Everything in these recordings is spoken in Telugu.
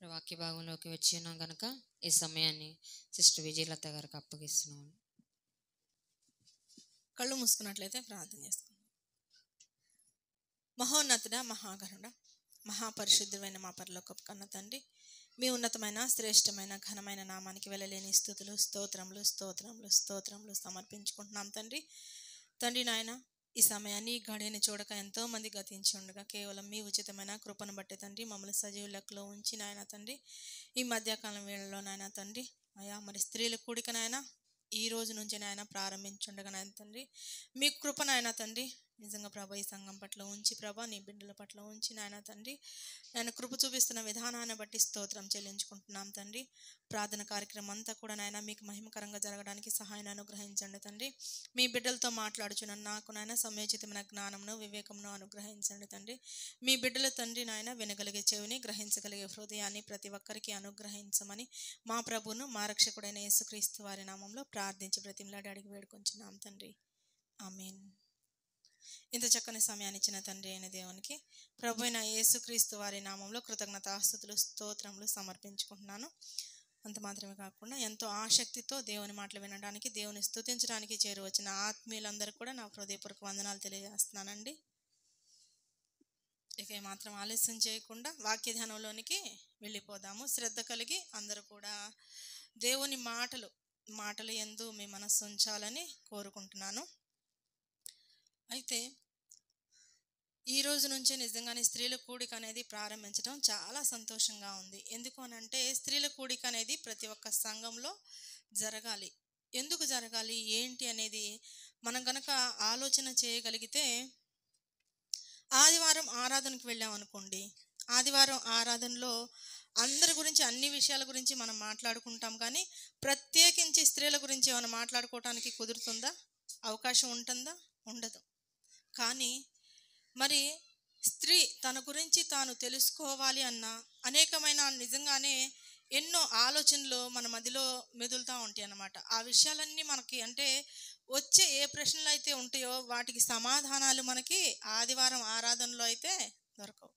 వాక్య భాగంలోకి వచ్చి ఉన్నాం కనుక ఈ సమయాన్ని సిస్టర్ విజయలత గారికి అప్పగిస్తున్నాం. కళ్ళు మూసుకున్నట్లయితే ప్రార్థన చేసుకుందాం. మహోన్నతుడ, మహాగరుడ, మహాపరిశుద్ధమైన మా పరలోకపు కన్న తండ్రి, మీ ఉన్నతమైన శ్రేష్టమైన ఘనమైన నామానికి వెళ్ళలేని స్తుతులు స్తోత్రములు స్తోత్రములు స్తోత్రములు సమర్పించుకుంటున్నాం తండ్రి. తండ్రి నాయన, ఈ సమయాన్ని ఈ గడియని చూడక ఎంతో మంది గతించి ఉండగా కేవలం మీ ఉచితమైన కృపను బట్టి తండ్రి మమ్మల్ని సజీవ లెక్కలో ఉంచి నాయన తండ్రి, ఈ మధ్యకాలం వేళలో నాయన తండ్రి అయా మరి స్త్రీల కూడిక నాయన ఈ రోజు నుంచి నాయన ప్రారంభించుండగా నాయన తండ్రి, మీ కృప నాయన తండ్రి నిజంగా ప్రభా ఈ సంఘం పట్ల ఉంచి ప్రభా నీ బిడ్డల పట్ల ఉంచి నాయన తండ్రి ఆయన కృప చూపిస్తున్న విధానాన్ని బట్టి స్తోత్రం చెల్లించుకుంటున్నాం తండ్రి. ప్రార్థన కార్యక్రమం అంతా కూడా నాయన మీకు మహిమకరంగా జరగడానికి సహాయాన్ని అనుగ్రహించండి తండ్రి. మీ బిడ్డలతో మాట్లాడుచున్న నాకు నాయన సమయోచితమైన జ్ఞానంను వివేకంను అనుగ్రహించండి తండ్రి. మీ బిడ్డల తండ్రి నాయన వినగలిగే చెవిని గ్రహించగలిగే హృదయాన్ని ప్రతి ఒక్కరికి అనుగ్రహించమని మా ప్రభును మా రక్షకుడైన యేసుక్రీస్తు వారి నామంలో ప్రార్థించి బ్రతిమలాడి అడిగి వేడుకొంచున్నాం తండ్రి. ఆమేన్. ఇంత చక్కని సమయాన్ని ఇచ్చిన తండ్రి అయిన దేవునికి ప్రభు అయిన యేసుక్రీస్తు వారి నామంలో కృతజ్ఞతాస్తుతులు స్తోత్రములు సమర్పించుకుంటున్నాను. అంత మాత్రమే కాకుండా ఎంతో ఆసక్తితో దేవుని మాటలు వినడానికి దేవుని స్తుతించడానికి చేరువచ్చిన ఆత్మీయులందరూ కూడా నా హృదయపూర్వక వందనాలు తెలియజేస్తున్నానండి. ఇక ఏమాత్రం ఆలస్యం చేయకుండా వాక్య ధ్యానంలోనికి వెళ్ళిపోదాము. శ్రద్ధ కలిగి అందరూ కూడా దేవుని మాటలు యందు మీ మనస్సు ఉంచాలని కోరుకుంటున్నాను. అయితే ఈ రోజు నుంచి నిజంగానే స్త్రీల కూడిక అనేది ప్రారంభించడం చాలా సంతోషంగా ఉంది. ఎందుకు అనంటే స్త్రీల కూడిక అనేది ప్రతి ఒక్క సంఘంలో జరగాలి. ఎందుకు జరగాలి ఏంటి అనేది మనం కనుక ఆలోచన చేయగలిగితే, ఆదివారం ఆరాధనకు వెళ్ళాం అనుకోండి, ఆదివారం ఆరాధనలో అందరి గురించి అన్ని విషయాల గురించి మనం మాట్లాడుకుంటాం, కానీ ప్రత్యేకించి స్త్రీల గురించి ఏమైనా మాట్లాడుకోవటానికి కుదురుతుందా? అవకాశం ఉంటుందా? ఉండదు. కానీ మరి స్త్రీ తన గురించి తాను తెలుసుకోవాలి అన్న అనేకమైన నిజంగానే ఎన్నో ఆలోచనలు మన మధ్యలో మెదులుతూ ఉంటాయి అన్నమాట. ఆ విషయాలన్నీ మనకి అంటే వచ్చే ఏ ప్రశ్నలు అయితే ఉంటాయో వాటికి సమాధానాలు మనకి ఆదివారం ఆరాధనలో అయితే దొరకవు.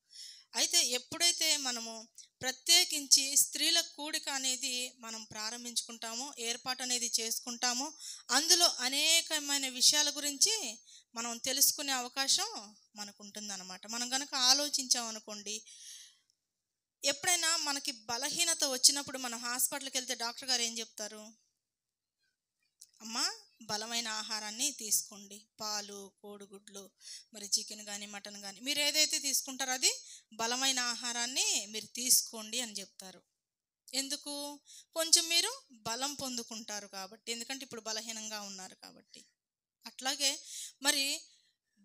అయితే ఎప్పుడైతే మనము ప్రత్యేకించి స్త్రీల కూడిక అనేది మనం ప్రారంభించుకుంటామో, ఏర్పాటు అనేది చేసుకుంటామో, అందులో అనేకమైన విషయాల గురించి మనం తెలుసుకునే అవకాశం మనకు ఉంటుందన్నమాట. మనం కనుక ఆలోచించామనుకోండి, ఎప్పుడైనా మనకి బలహీనత వచ్చినప్పుడు మనం హాస్పిటల్కి వెళ్తే డాక్టర్ గారు ఏం చెప్తారు? అమ్మా బలమైన ఆహారాన్ని తీసుకోండి, పాలు, కోడిగుడ్లు, మరి చికెన్ కానీ మటన్ కానీ మీరు ఏదైతే తీసుకుంటారో అది బలమైన ఆహారాన్ని మీరు తీసుకోండి అని చెప్తారు. ఎందుకు? కొంచెం మీరు బలం పొందుకుంటారు కాబట్టి, ఎందుకంటే ఇప్పుడు బలహీనంగా ఉన్నారు కాబట్టి. అట్లాగే మరి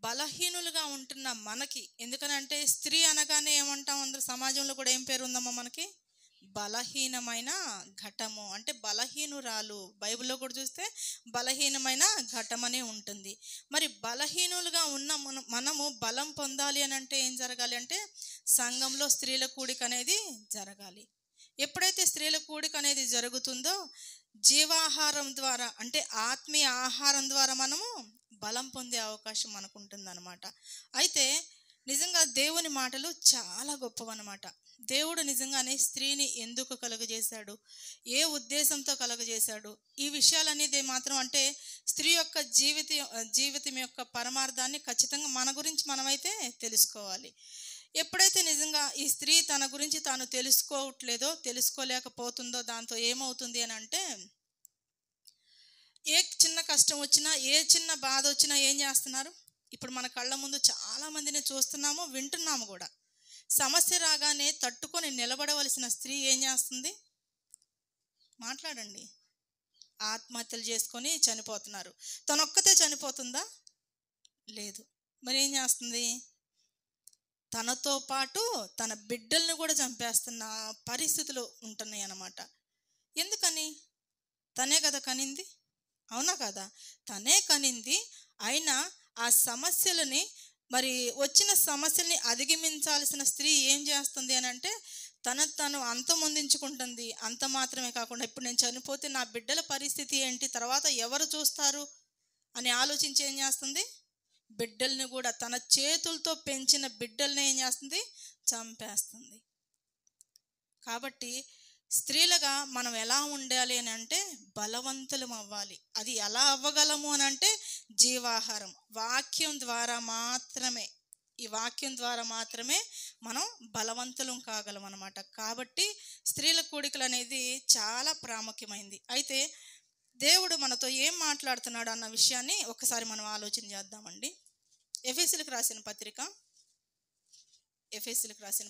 బలహీనులుగా ఉంటున్న మనకి, ఎందుకనంటే స్త్రీ అనగానే ఏమంటాం అందరూ సమాజంలో కూడా ఏం పేరు ఉందమ్మా మనకి? బలహీనమైన ఘటము, అంటే బలహీనురాలు. బైబిల్లో కూడా చూస్తే బలహీనమైన ఘటమనే ఉంటుంది. మరి బలహీనులుగా ఉన్న మనము బలం పొందాలి అని అంటే ఏం జరగాలి అంటే సంఘంలో స్త్రీల కూడిక అనేది జరగాలి. ఎప్పుడైతే స్త్రీల కూడిక అనేది జరుగుతుందో జీవాహారం ద్వారా అంటే ఆత్మీయ ఆహారం ద్వారా మనము బలం పొందే అవకాశం మనకు ఉంటుందన్నమాట. అయితే నిజంగా దేవుని మాటలు చాలా గొప్పవన్నమాట. దేవుడు నిజంగానే స్త్రీని ఎందుకు కలుగజేశాడు, ఏ ఉద్దేశంతో కలుగజేశాడు, ఈ విషయాలనేది మాత్రం అంటే స్త్రీ యొక్క జీవితం యొక్క పరమార్థాన్ని ఖచ్చితంగా మన గురించి మనమైతే తెలుసుకోవాలి. ఎప్పుడైతే నిజంగా ఈ స్త్రీ తన గురించి తాను తెలుసుకోవట్లేదో, తెలుసుకోలేకపోతుందో, దాంతో ఏమవుతుంది అని అంటే ఏ చిన్న కష్టం వచ్చినా, ఏ చిన్న బాధ వచ్చినా ఏం చేస్తున్నారు? ఇప్పుడు మన కళ్ళ ముందు చాలా మందిని చూస్తున్నాము, వింటున్నాము కూడా. సమస్య రాగానే తట్టుకొని నిలబడవలసిన స్త్రీ ఏం చేస్తుంది? మాట్లాడండి. ఆత్మహత్యలు చేసుకొని చనిపోతున్నారు. తనొక్కతే చనిపోతుందా? లేదు. మరి ఏం చేస్తుంది? తనతో పాటు తన బిడ్డల్ని కూడా చంపేస్తున్న పరిస్థితులు ఉంటున్నాయి అన్నమాట. ఎందుకని? తనే కదా కనింది, అవునా కదా? తనే కనింది. అయినా ఆ సమస్యలని మరి వచ్చిన సమస్యల్ని అధిగమించాల్సిన స్త్రీ ఏం చేస్తుంది అని అంటే తను అంతమొందించుకుంటుంది. అంత మాత్రమే కాకుండా ఇప్పుడు నేను చనిపోతే నా బిడ్డల పరిస్థితి ఏంటి, తర్వాత ఎవరు చూస్తారు అని ఆలోచించి ఏం చేస్తుంది? బిడ్డల్ని కూడా, తన చేతులతో పెంచిన బిడ్డల్ని ఏం చేస్తుంది? చంపేస్తుంది. కాబట్టి స్త్రీలుగా మనం ఎలా ఉండాలి అని అంటే బలవంతులం అవ్వాలి. అది ఎలా అవ్వగలము అని అంటే జీవాహారం, వాక్యం ద్వారా మాత్రమే. ఈ వాక్యం ద్వారా మాత్రమే మనం బలవంతులం కాగలం అన్నమాట. కాబట్టి స్త్రీల కూడికలు అనేది చాలా ప్రాముఖ్యమైంది. అయితే దేవుడు మనతో ఏం మాట్లాడుతున్నాడు అన్న విషయాన్ని ఒకసారి మనం ఆలోచన చేద్దామండి. ఎఫెసీయులకు రాసిన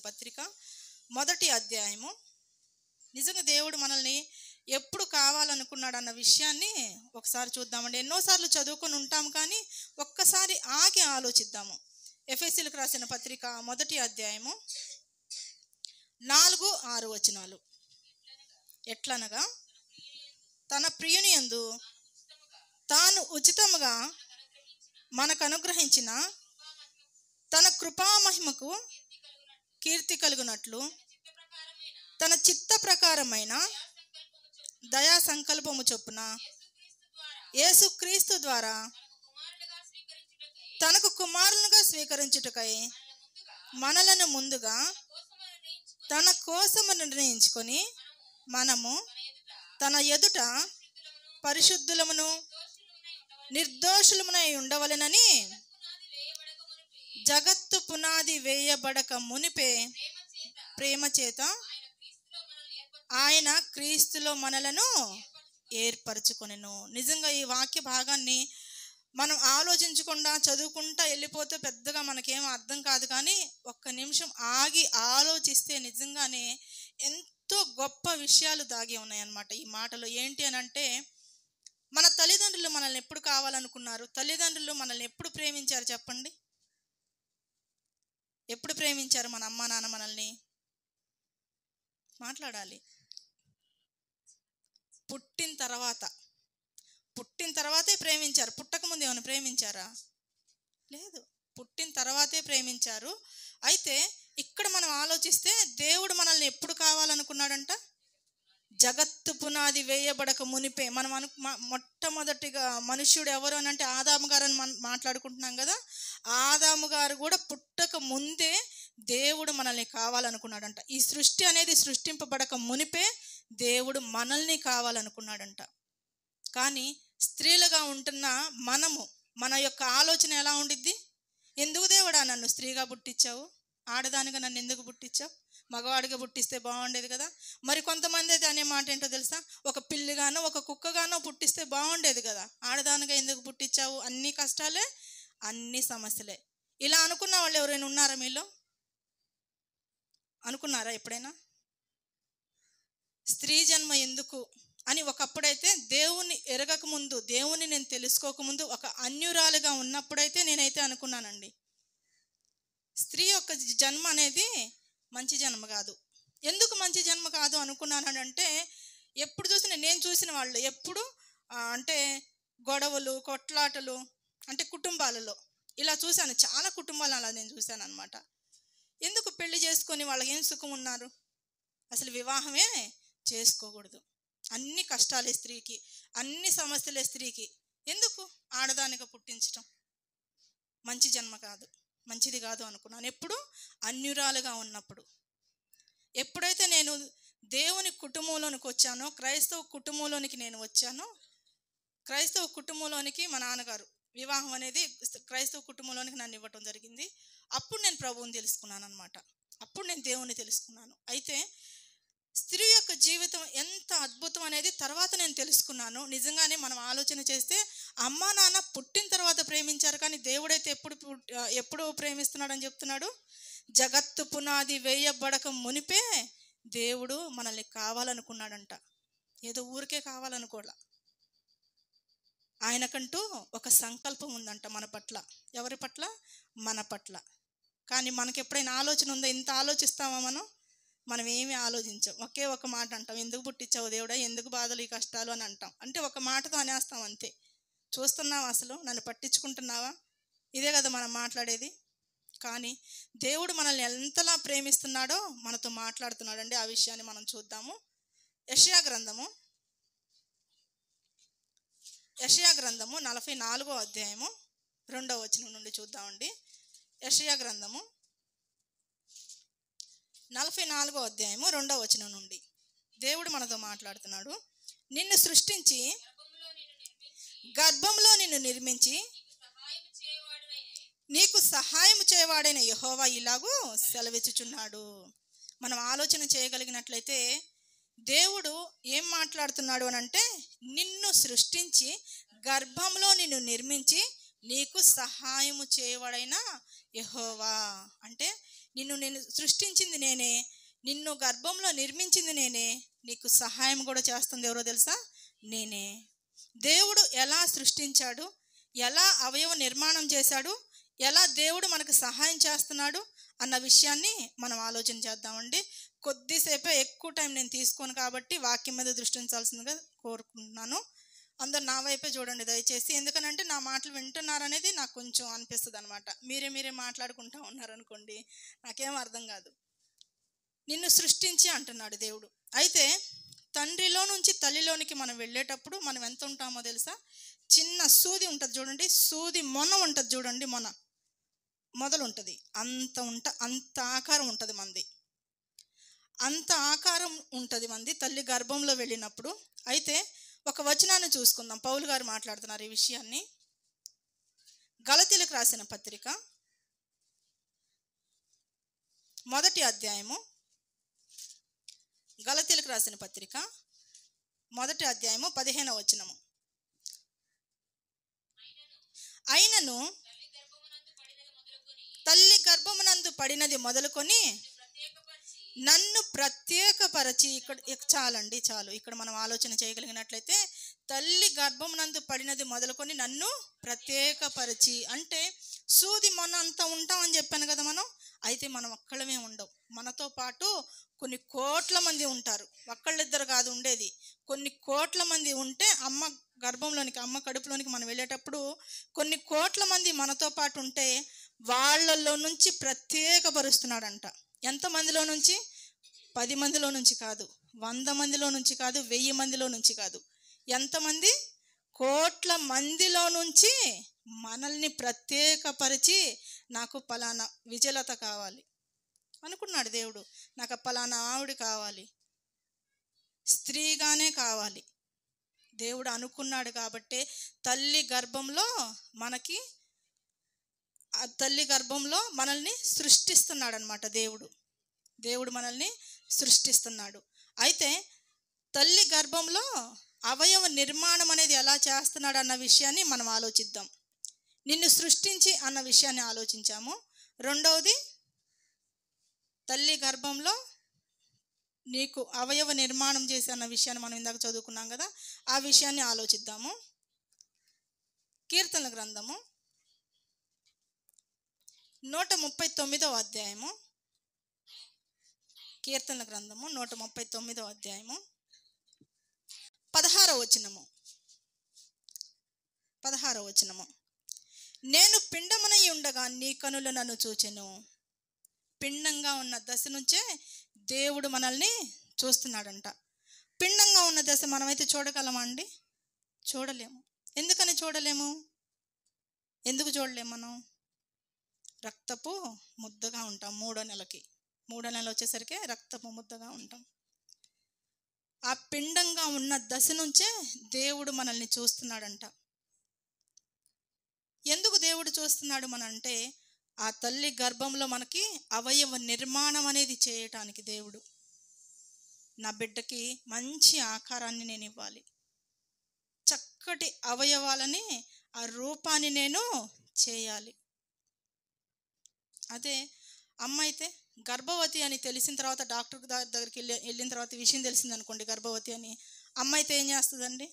పత్రిక 1వ అధ్యాయము. నిజంగా దేవుడు మనల్ని ఎప్పుడు కావాలనుకున్నాడు అన్న విషయాన్ని ఒకసారి చూద్దామండి. ఎన్నోసార్లు చదువుకొని ఉంటాం కానీ ఒక్కసారి ఆగి ఆలోచిద్దాము. ఎఫెసీయులకు రాసిన పత్రిక 1వ అధ్యాయము 4-6 వచనాలు. ఎట్లనగా తన ప్రియుని యందు తాను ఉచితముగా మనకు అనుగ్రహించిన తన కృపామహిమకు కీర్తి కలుగునట్లు తన చిత్త ప్రకారమైన దయా సంకల్పము చొప్పున యేసుక్రీస్తు ద్వారా తనకు కుమారులుగా స్వీకరించుటకై మనలను ముందుగా తన కోసము నిర్ణయించుకొని మనము తన ఎదుట పరిశుద్ధులమును నిర్దోషులమునై ఉండవలెనని జగత్తు పునాది వేయబడక మునిపే ప్రేమ చేత ఆయన క్రీస్తులో మనలను ఏర్పరచుకొనెను. నిజంగా ఈ వాక్య భాగాన్ని మనం ఆలోచించకుండా చదువుకుంటా వెళ్ళిపోతే పెద్దగా మనకేం అర్థం కాదు. కానీ ఒక్క నిమిషం ఆగి ఆలోచిస్తే నిజంగానే ఎంతో గొప్ప విషయాలు దాగి ఉన్నాయన్నమాట ఈ మాటలో. ఏంటి అని అంటే, మన తల్లిదండ్రులు మనల్ని ఎప్పుడు కావాలనుకున్నారు? తల్లిదండ్రులు మనల్ని ఎప్పుడు ప్రేమించారు చెప్పండి? ఎప్పుడు ప్రేమించారు మన అమ్మ నాన్న మనల్ని? మాట్లాడాలి. పుట్టిన తర్వాతే ప్రేమించారు. పుట్టకముందు ఏమైనా ప్రేమించారా? లేదు, పుట్టిన తర్వాతే ప్రేమించారు. అయితే ఇక్కడ మనం ఆలోచిస్తే దేవుడు మనల్ని ఎప్పుడు కావాలనుకున్నాడంట? జగత్తు పునాది వేయబడక మునిపే. మనం మొట్టమొదటిగా మనుష్యుడు ఎవరు అని అంటే ఆదాము గారు అని మనం మాట్లాడుకుంటున్నాం కదా. ఆదాము గారు కూడా పుట్టక ముందే దేవుడు మనల్ని కావాలనుకున్నాడంట. ఈ సృష్టి అనేది సృష్టింపబడక మునిపే దేవుడు మనల్ని కావాలనుకున్నాడంట. కానీ స్త్రీలుగా ఉంటున్న మన యొక్క ఆలోచన ఎలా ఉండిద్ది? ఎందుకు దేవుడా నన్ను స్త్రీగా పుట్టించావు? ఆడదానిగా నన్ను ఎందుకు పుట్టించావు? మగవాడిగా పుట్టిస్తే బాగుండేది కదా. మరి కొంతమంది అయితే అనే మాట ఏంటో తెలుసా? ఒక పిల్లిగానో ఒక కుక్కగానో పుట్టిస్తే బాగుండేది కదా, ఆడదానిగా ఎందుకు పుట్టించావు? అన్ని కష్టాలే, అన్ని సమస్యలే. ఇలా అనుకున్న వాళ్ళు ఎవరైనా ఉన్నారా మీలో? అనుకున్నారా ఎప్పుడైనా? స్త్రీ జన్మ ఎందుకు అని ఒకప్పుడైతే దేవుని ఎరగక ముందు, దేవుని నేను తెలుసుకోకముందు, ఒక అన్యురాలుగా ఉన్నప్పుడైతే నేనైతే అనుకున్నానండి, స్త్రీ యొక్క జన్మ అనేది మంచి జన్మ కాదు. ఎందుకు మంచి జన్మ కాదు అనుకున్నాను అంటే, ఎప్పుడు చూసిన నేను చూసిన వాళ్ళు ఎప్పుడు అంటే గొడవలు, కొట్లాటలు, అంటే కుటుంబాలలో ఇలా చూశాను. చాలా కుటుంబాలు అలా నేను చూశాను అనమాట. ఎందుకు పెళ్లి చేసుకొని వాళ్ళకి ఏం సుఖం ఉన్నారు? అసలు వివాహమే చేసుకోకూడదు. అన్ని కష్టాలే స్త్రీకి, అన్ని సమస్యలే స్త్రీకి. ఎందుకు ఆడదానిగా పుట్టించటం? మంచి జన్మ కాదు, మంచిది కాదు అనుకున్నాను ఎప్పుడు అన్యురాలుగా ఉన్నప్పుడు. ఎప్పుడైతే నేను దేవుని కుటుంబంలోనికి వచ్చానో, క్రైస్తవ కుటుంబంలోనికి నేను వచ్చానో, క్రైస్తవ కుటుంబంలోనికి మా నాన్నగారు వివాహం అనేది క్రైస్తవ కుటుంబంలోనికి నన్ను ఇవ్వటం జరిగింది. అప్పుడు నేను ప్రభువుని తెలుసుకున్నాను అనమాట. అప్పుడు నేను దేవుని తెలుసుకున్నాను. అయితే స్త్రీ యొక్క జీవితం ఎంత అద్భుతం అనేది తర్వాత నేను తెలుసుకున్నాను. నిజంగానే మనం ఆలోచన చేస్తే అమ్మా నాన్న పుట్టిన తర్వాత ప్రేమించారు, కానీ దేవుడైతే ఎప్పుడు ప్రేమిస్తున్నాడని చెప్తున్నాడు? జగత్తు పునాది వేయబడక మునిపే దేవుడు మనల్ని కావాలనుకున్నాడంట. ఏదో ఊరికే కావాలనుకోలా. ఆయనకంటూ ఒక సంకల్పం ఉందంట మన పట్ల. ఎవరి పట్ల? మన పట్ల. కానీ మనకి ఎప్పుడైనా ఆలోచన ఉందా? ఇంత ఆలోచిస్తామా? మనం ఏమీ ఆలోచించాం. ఒకే ఒక మాట అంటాం, ఎందుకు పుట్టించావు దేవుడా, ఎందుకు బాధలు, ఈ కష్టాలు అని అంటాం. అంటే ఒక మాటతో అనేస్తాం అంతే. చూస్తున్నావా అసలు? నన్ను పట్టించుకుంటున్నావా? ఇదే కదా మనం మాట్లాడేది. కానీ దేవుడు మనల్ని ఎంతలా ప్రేమిస్తున్నాడో మనతో మాట్లాడుతున్నాడండి. ఆ విషయాన్ని మనం చూద్దాము. యెషయా గ్రంథము 44వ అధ్యాయము 2వ వచనం నుండి చూద్దామండి. యెషయా గ్రంథము 44వ అధ్యాయము 2వ వచనం నుండి దేవుడు మనతో మాట్లాడుతున్నాడు. నిన్ను సృష్టించి గర్భంలో నిన్ను నిర్మించి నీకు సహాయం చేయవాడైన యెహోవా ఇలాగూ సెలవిచ్చుచున్నాడు. మనం ఆలోచన చేయగలిగినట్లయితే దేవుడు ఏం మాట్లాడుతున్నాడు అని అంటే, నిన్ను సృష్టించి గర్భంలో నిన్ను నిర్మించి నీకు సహాయము చేయవాడైన యెహోవా అంటే, నేను సృష్టించింది నేనే, నిన్ను గర్భంలో నిర్మించింది నేనే, నీకు సహాయం కూడా చేస్తుంది ఎవరో తెలుసా? నేనే. దేవుడు ఎలా సృష్టించాడు, ఎలా అవయవ నిర్మాణం చేశాడు, ఎలా దేవుడు మనకు సహాయం చేస్తున్నాడు అన్న విషయాన్ని మనం ఆలోచన చేద్దామండి. కొద్దిసేపే, ఎక్కువ టైం నేను తీసుకోను కాబట్టి వాక్యం మీద దృష్టి ఉంచాల్సిందిగా కోరుకుంటున్నాను. అందరు నా వైపే చూడండి దయచేసి, ఎందుకనంటే నా మాటలు వింటున్నారనేది నాకు కొంచెం అనిపిస్తుంది అనమాట. మీరే మాట్లాడుకుంటా ఉన్నారనుకోండి, నాకేం అర్థం కాదు. నిన్ను సృష్టించి అంటున్నాడు దేవుడు. అయితే తండ్రిలో నుంచి తల్లిలోనికి మనం వెళ్ళేటప్పుడు మనం ఎంత ఉంటామో తెలుసా? చిన్న సూది ఉంటుంది చూడండి, సూది మొన ఉంటుంది చూడండి, మొదలు ఉంటుంది, అంత ఆకారం ఉంటుంది మంది, అంత ఆకారం ఉంటుంది మంది తల్లి గర్భంలో వెళ్ళినప్పుడు. అయితే ఒక వచనాన్ని చూసుకుందాం. పౌలు గారు మాట్లాడుతున్నారు ఈ విషయాన్ని. గలతీలకు రాసిన పత్రిక 1వ అధ్యాయము, గలతీలకు రాసిన పత్రిక 1వ అధ్యాయము 15వ వచనము. అయినను తల్లి గర్భమునందు పడినది మొదలుకొని నన్ను ప్రత్యేకపరచి, చాలు. ఇక్కడ మనం ఆలోచన చేయగలిగినట్లయితే తల్లి గర్భమునందు పడినది మొదలుకొని నన్ను ప్రత్యేకపరచి అంటే, సూది మొన్న అంతా ఉంటామని చెప్పాను కదా మనం. అయితే మనం ఒక్కళ్ళమే ఉండవు, మనతో పాటు కొన్ని కోట్ల మంది ఉంటారు. ఒక్కళ్ళిద్దరు కాదు ఉండేది, కొన్ని కోట్ల మంది ఉంటే అమ్మ గర్భంలోనికి, అమ్మ కడుపులోనికి మనం వెళ్ళేటప్పుడు కొన్ని కోట్ల మంది మనతో పాటు ఉంటే వాళ్ళల్లో నుంచి ప్రత్యేకపరుస్తున్నాడంట. ఎంతమందిలో నుంచి? 10 మందిలో నుంచి కాదు, 100 మందిలో నుంచి కాదు, 1000 మందిలో నుంచి కాదు. ఎంతమంది? కోట్ల మందిలో నుంచి మనల్ని ప్రత్యేకపరిచి, నాకు పలానా విజయలత కావాలి అనుకున్నాడు దేవుడు, నాకు పలానా ఆవిడ కావాలి, స్త్రీగానే కావాలి. దేవుడు అనుకున్నాడు కాబట్టే తల్లి గర్భంలో మనల్ని సృష్టిస్తున్నాడు అనమాట. దేవుడు మనల్ని సృష్టిస్తున్నాడు. అయితే తల్లి గర్భంలో అవయవ నిర్మాణం అనేది ఎలా చేస్తున్నాడు అన్న విషయాన్ని మనం ఆలోచిద్దాం. నిన్ను సృష్టించి అన్న విషయాన్ని ఆలోచించాము. రెండవది, తల్లి గర్భంలో నీకు అవయవ నిర్మాణం చేసి అన్న విషయాన్ని మనం ఇందాక చదువుకున్నాం కదా, ఆ విషయాన్ని ఆలోచిద్దాము. కీర్తనల గ్రంథము 139వ అధ్యాయము, కీర్తనల గ్రంథము 139వ అధ్యాయము 16వ వచనము. నేను పిండమునై ఉండగా నీ కనులు నన్ను చూచెను. పిండంగా ఉన్న దశ నుంచే దేవుడు మనల్ని చూస్తున్నాడంట. పిండంగా ఉన్న దశ మనమైతే చూడగలమా అండి? చూడలేము. ఎందుకని చూడలేము? ఎందుకు చూడలేము? మనం రక్తపు ముద్దగా ఉంటాం. 3వ నెల వచ్చేసరికి రక్తపు ముద్దగా ఉంటాం. ఆ పిండంగా ఉన్న దశ నుంచే దేవుడు మనల్ని చూస్తున్నాడంట. ఎందుకు దేవుడు చూస్తున్నాడు మనంటే, ఆ తల్లి గర్భంలో మనకి అవయవ నిర్మాణం అనేది చేయటానికి. దేవుడు, నా బిడ్డకి మంచి ఆకారాన్ని నేను ఇవ్వాలి, చక్కటి అవయవాలని, ఆ రూపాన్ని నేను చేయాలి. అదే అమ్మ అయితే గర్భవతి అని తెలిసిన తర్వాత, డాక్టర్ దగ్గరికి వెళ్ళిన తర్వాత విషయం తెలిసింది అనుకోండి గర్భవతి అని, అమ్మ అయితే ఏం చేస్తుందండి?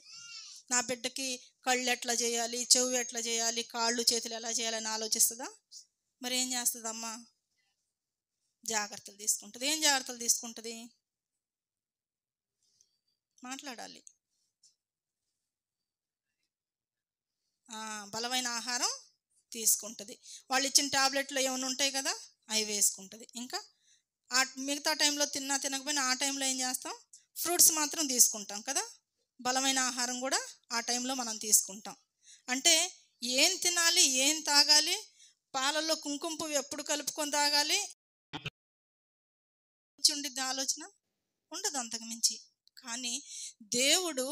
నా బిడ్డకి కళ్ళు ఎట్లా చేయాలి, చెవు ఎట్లా చేయాలి, కాళ్ళు చేతులు ఎలా చేయాలని ఆలోచిస్తుందా? మరి ఏం చేస్తుంది అమ్మ? జాగ్రత్తలు తీసుకుంటుంది. ఏం జాగ్రత్తలు తీసుకుంటుంది? మాట్లాడాలి. బలమైన ఆహారం తీసుకుంటుంది. వాళ్ళు ఇచ్చిన టాబ్లెట్లు ఏమైనా ఉంటాయి కదా, అవి వేసుకుంటుంది. ఇంకా మిగతా టైంలో తినకపోయినా ఆ టైంలో ఏం చేస్తాం? ఫ్రూట్స్ మాత్రం తీసుకుంటాం కదా. బలమైన ఆహారం కూడా ఆ టైంలో మనం తీసుకుంటాం. అంటే ఏం తినాలి, ఏం తాగాలి, పాలల్లో కుంకుమ పువ్వు ఎప్పుడు కలుపుకొని తాగాలి, ఉండిద్ది ఆలోచన? ఉండదు అంతకు మించి. కానీ దేవుడు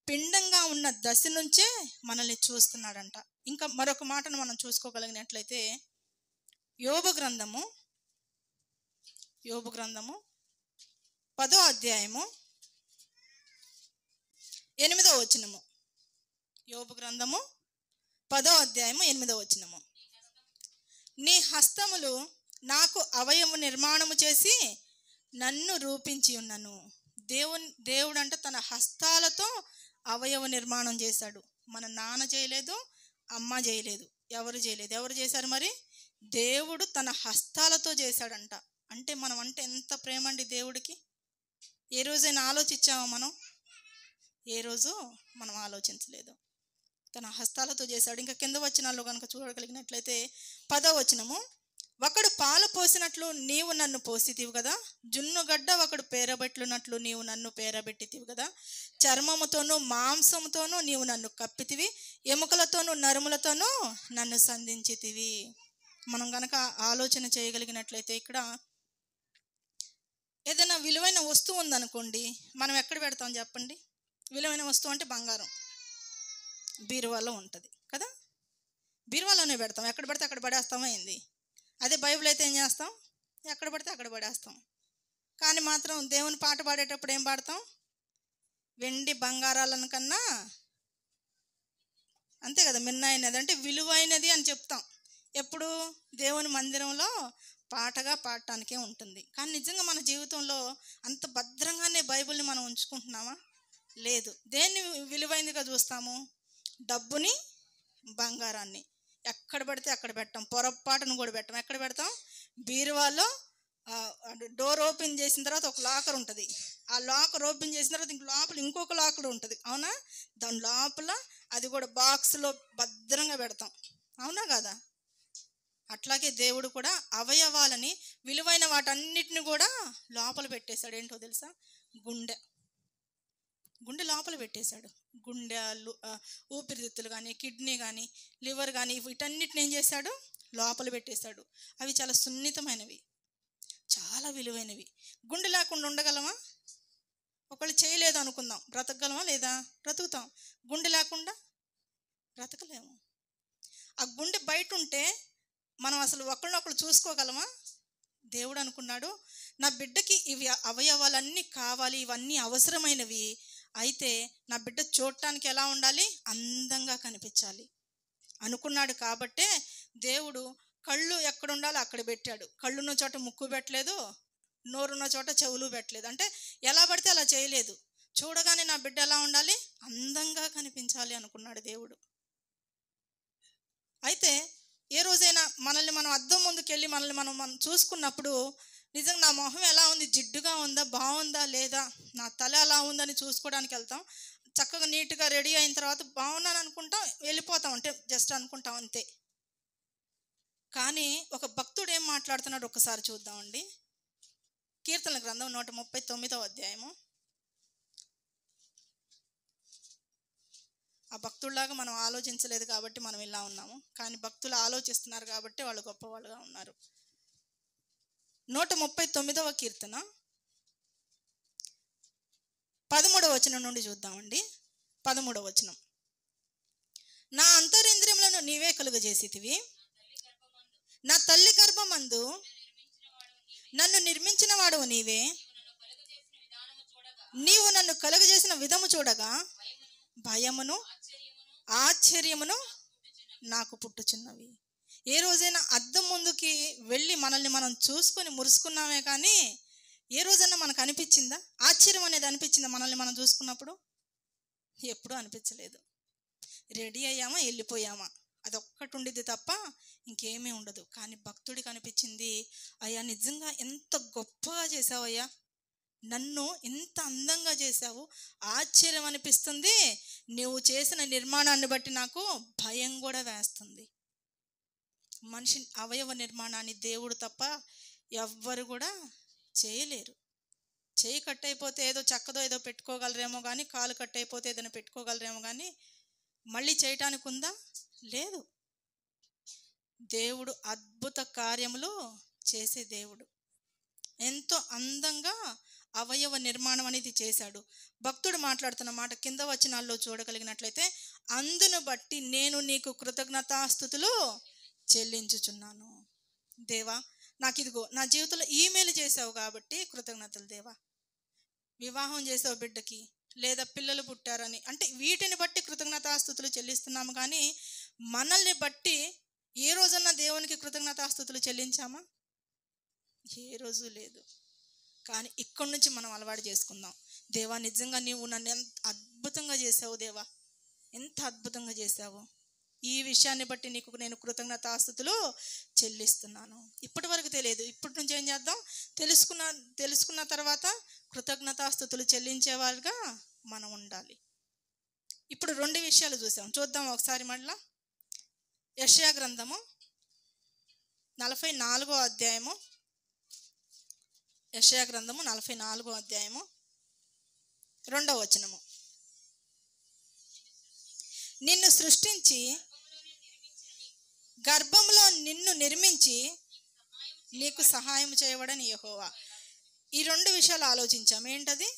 పిండంగా ఉన్న దశ నుంచే మనల్ని చూస్తున్నాడంట. ఇంకా మరొక మాటను మనం చూసుకోగలిగినట్లయితే యోబు గ్రంథము 10వ అధ్యాయము 8వ వచనము. యోబు గ్రంథము 10వ అధ్యాయము 8వ వచనము. నీ హస్తములు నాకు అవయవ నిర్మాణము చేసి నన్ను రూపించి ఉన్నను. దేవుడు అంటే తన హస్తాలతో అవయవ నిర్మాణం చేశాడు. మన నాన్న చేయలేదు, అమ్మ చేయలేదు, ఎవరు చేయలేదు. ఎవరు చేశారు మరి? దేవుడు తన హస్తాలతో చేశాడంట. అంటే మనం అంటే ఎంత ప్రేమ అండి దేవుడికి. ఏ రోజైనా ఆలోచించామా మనం? ఏ రోజు మనం ఆలోచించలేదు. తన హస్తాలతో చేశాడు. ఇంకా కింద వచనాల్లో కనుక చూడగలిగినట్లయితే 10వ వచనము. ఒకడు పాలు పోసినట్లు నీవు నన్ను పోసితివి కదా, జున్నుగడ్డ ఒకడు పేరబెట్లున్నట్లు నీవు నన్ను పేరబెట్టితివి కదా, చర్మముతోనూ మాంసముతోనూ నీవు నన్ను కప్పితివి, ఎముకలతోనూ నరుములతోనూ నన్ను సంధించితివి. మనం కనుక ఆలోచన చేయగలిగినట్లయితే ఇక్కడ ఏదైనా విలువైన వస్తువు ఉందనుకోండి, మనం ఎక్కడ పెడతాం చెప్పండి? విలువైన వస్తువు అంటే బంగారం బీరువాలో ఉంటుంది కదా, బీరువాలోనే పెడతాం. ఎక్కడ పడితే అక్కడ పడేస్తామో ఏంది? అదే బైబిల్ అయితే ఏం చేస్తాం? ఎక్కడ పడితే అక్కడ పడేస్తాం. కానీ మాత్రం దేవుని పాట పాడేటప్పుడు ఏం పాడతాం? వెండి బంగారాలను కన్నా అంతే కదా మిన్నైనది, అంటే విలువైనది అని చెప్తాం. ఎప్పుడు? దేవుని మందిరంలో పాటగా పాడటానికే ఉంటుంది. కానీ నిజంగా మన జీవితంలో అంత భద్రంగానే బైబిల్ని మనం ఉంచుకుంటున్నామా? లేదు. దేన్ని విలువైనదిగా చూస్తాము? డబ్బుని, బంగారాన్ని. ఎక్కడ పడితే అక్కడ పెట్టాం. పొరపాటును కూడా పెట్టాం. ఎక్కడ పెడతాం? బీరువాలో డోర్ ఓపెన్ చేసిన తర్వాత ఒక లాకర్ ఉంటుంది. ఆ లాకర్ ఓపెన్ చేసిన తర్వాత ఇంక లోపల ఇంకొక లాకర్ ఉంటుంది, అవునా? దాని లోపల అది కూడా బాక్స్లో భద్రంగా పెడతాం, అవునా కదా? అట్లాగే దేవుడు కూడా అవయవాలని, విలువైన వాటన్నిటిని కూడా లోపల పెట్టేశాడు. ఏంటో తెలుసా? గుండె లోపల పెట్టేశాడు. గుండె, ఊపిరితిత్తులు కానీ, కిడ్నీ కానీ, లివర్ కానీ, వీటన్నిటిని ఏం చేశాడు? లోపల పెట్టేశాడు. అవి చాలా సున్నితమైనవి, చాలా విలువైనవి. గుండె లేకుండా ఉండగలమా? ఒకళ్ళు చేయలేదు అనుకుందాం, బ్రతకగలమా? లేదా? బ్రతుకుతాం. గుండె లేకుండా బ్రతకలేము. ఆ గుండె బయట ఉంటే మనం అసలు ఒకళ్ళనొకళ్ళు చూసుకోగలమా? దేవుడు అనుకున్నాడు, నా బిడ్డకి ఇవి అవయవాలన్నీ కావాలి, ఇవన్నీ అవసరమైనవి. అయితే నా బిడ్డ చూడటానికి ఎలా ఉండాలి? అందంగా కనిపించాలి అనుకున్నాడు. కాబట్టే దేవుడు కళ్ళు ఎక్కడ ఉండాలో అక్కడ పెట్టాడు. కళ్ళున్న చోట ముక్కు పెట్టలేదు, నోరున్న చోట చెవులు పెట్టలేదు. అంటే ఎలా పడితే అలా చేయలేదు. చూడగానే నా బిడ్డ ఎలా ఉండాలి? అందంగా కనిపించాలి అనుకున్నాడు దేవుడు. అయితే ఏ రోజైనా మనల్ని మనం అద్దం ముందుకెళ్ళి మనల్ని మనం చూసుకున్నప్పుడు నిజంగా నా మొహం ఎలా ఉంది, జిడ్డుగా ఉందా, బాగుందా లేదా, నా తల ఎలా ఉందని చూసుకోవడానికి వెళ్తాం. చక్కగా నీట్గా రెడీ అయిన తర్వాత బాగున్నాను అనుకుంటాం, వెళ్ళిపోతాం. అంటే జస్ట్ అనుకుంటాం అంతే. కానీ ఒక భక్తుడు ఏం మాట్లాడుతున్నాడు ఒకసారి చూద్దామండి. కీర్తనల గ్రంథం 139వ అధ్యాయము. ఆ భక్తుల్లాగా మనం ఆలోచించలేదు కాబట్టి మనం ఇలా ఉన్నాము. కానీ భక్తులు ఆలోచిస్తున్నారు కాబట్టి వాళ్ళు గొప్పవాళ్ళుగా ఉన్నారు. 139వ కీర్తన 13వ వచనం నుండి చూద్దామండి. 13వ వచనం. నా అంతరింద్రియములను నీవే కలుగజేసితివి, నా తల్లి గర్భమందు నన్ను నిర్మించిన వాడవు నీవే, నీవు నన్ను కలుగజేసిన విధము చూడగా భయమును ఆశ్చర్యమును నాకు పుట్టుచున్నవి. ఏ రోజైనా అద్దం ముందుకి వెళ్ళి మనల్ని మనం చూసుకొని మురుసుకున్నామే కానీ ఏ రోజైనా మనకు అనిపించిందా? ఆశ్చర్యం అనేది అనిపించిందా మనల్ని మనం చూసుకున్నప్పుడు? ఎప్పుడూ అనిపించలేదు. రెడీ అయ్యామా, వెళ్ళిపోయామా, అదొక్కటి ఉండిద్ది తప్ప ఇంకేమీ ఉండదు. కానీ భక్తుడికి అనిపించింది, అయ్యా నిజంగా ఎంత గొప్పగా చేసావయ్యా, నన్ను ఎంత అందంగా చేశావు, ఆశ్చర్యం అనిపిస్తుంది. నువ్వు చేసిన నిర్మాణాన్ని బట్టి నాకు భయం కూడా వేస్తుంది. మనిషి అవయవ నిర్మాణాన్ని దేవుడు తప్ప ఎవ్వరు కూడా చేయలేరు. చేయి కట్ అయిపోతే ఏదో చక్కదో ఏదో పెట్టుకోగలరేమో కానీ, కాలు కట్ అయిపోతే ఏదైనా పెట్టుకోగలరేమో కానీ మళ్ళీ చేయటానికి ఉందా? లేదు. దేవుడు అద్భుత కార్యములు చేసే దేవుడు. ఎంతో అందంగా అవయవ నిర్మాణం అనేది చేశాడు. భక్తుడు మాట్లాడుతున్న మాట కింద వచనాల్లో చూడగలిగినట్లయితే, అందును బట్టి నేను నీకు కృతజ్ఞతాస్తుతులు చెల్లించుచున్నాను. దేవా, నాకు ఇదిగో నా జీవితంలో ఈమెయిల్ చేసావు కాబట్టి కృతజ్ఞతలు దేవా. వివాహం చేసావు బిడ్డకి, లేదా పిల్లలు పుట్టారని, అంటే వీటిని బట్టి కృతజ్ఞతాస్తుతులు చెల్లిస్తున్నాము. కానీ మనల్ని బట్టి ఏ రోజన్నా దేవునికి కృతజ్ఞతాస్తుతులు చెల్లించామా? ఏ రోజు లేదు. కానీ ఇక్కడి నుంచి మనం అలవాటు చేసుకుందాం. దేవా, నిజంగా నీవు నన్ను ఎంత అద్భుతంగా చేసావు దేవా, ఎంత అద్భుతంగా చేసావు. ఈ విషయాన్ని బట్టి నీకు నేను కృతజ్ఞతాస్తుతులు చెల్లిస్తున్నాను. ఇప్పటి వరకు తెలియదు, ఇప్పటి నుంచి ఏం చేద్దాం? తెలుసుకున్న తర్వాత కృతజ్ఞతాస్తుతులు చెల్లించేవారుగా మనం ఉండాలి. ఇప్పుడు 2 విషయాలు చూద్దాం ఒకసారి మళ్ళా. యెషయా గ్రంథము 44వ అధ్యాయము, యెషయా గ్రంథము 44వ అధ్యాయము 2వ వచనము. నిన్ను సృష్టించి గర్భంలో నిన్ను నిర్మించి నీకు సహాయం చేయవడని యెహోవా. ఈ 2 విషయాలు ఆలోచించాము. ఏంటది?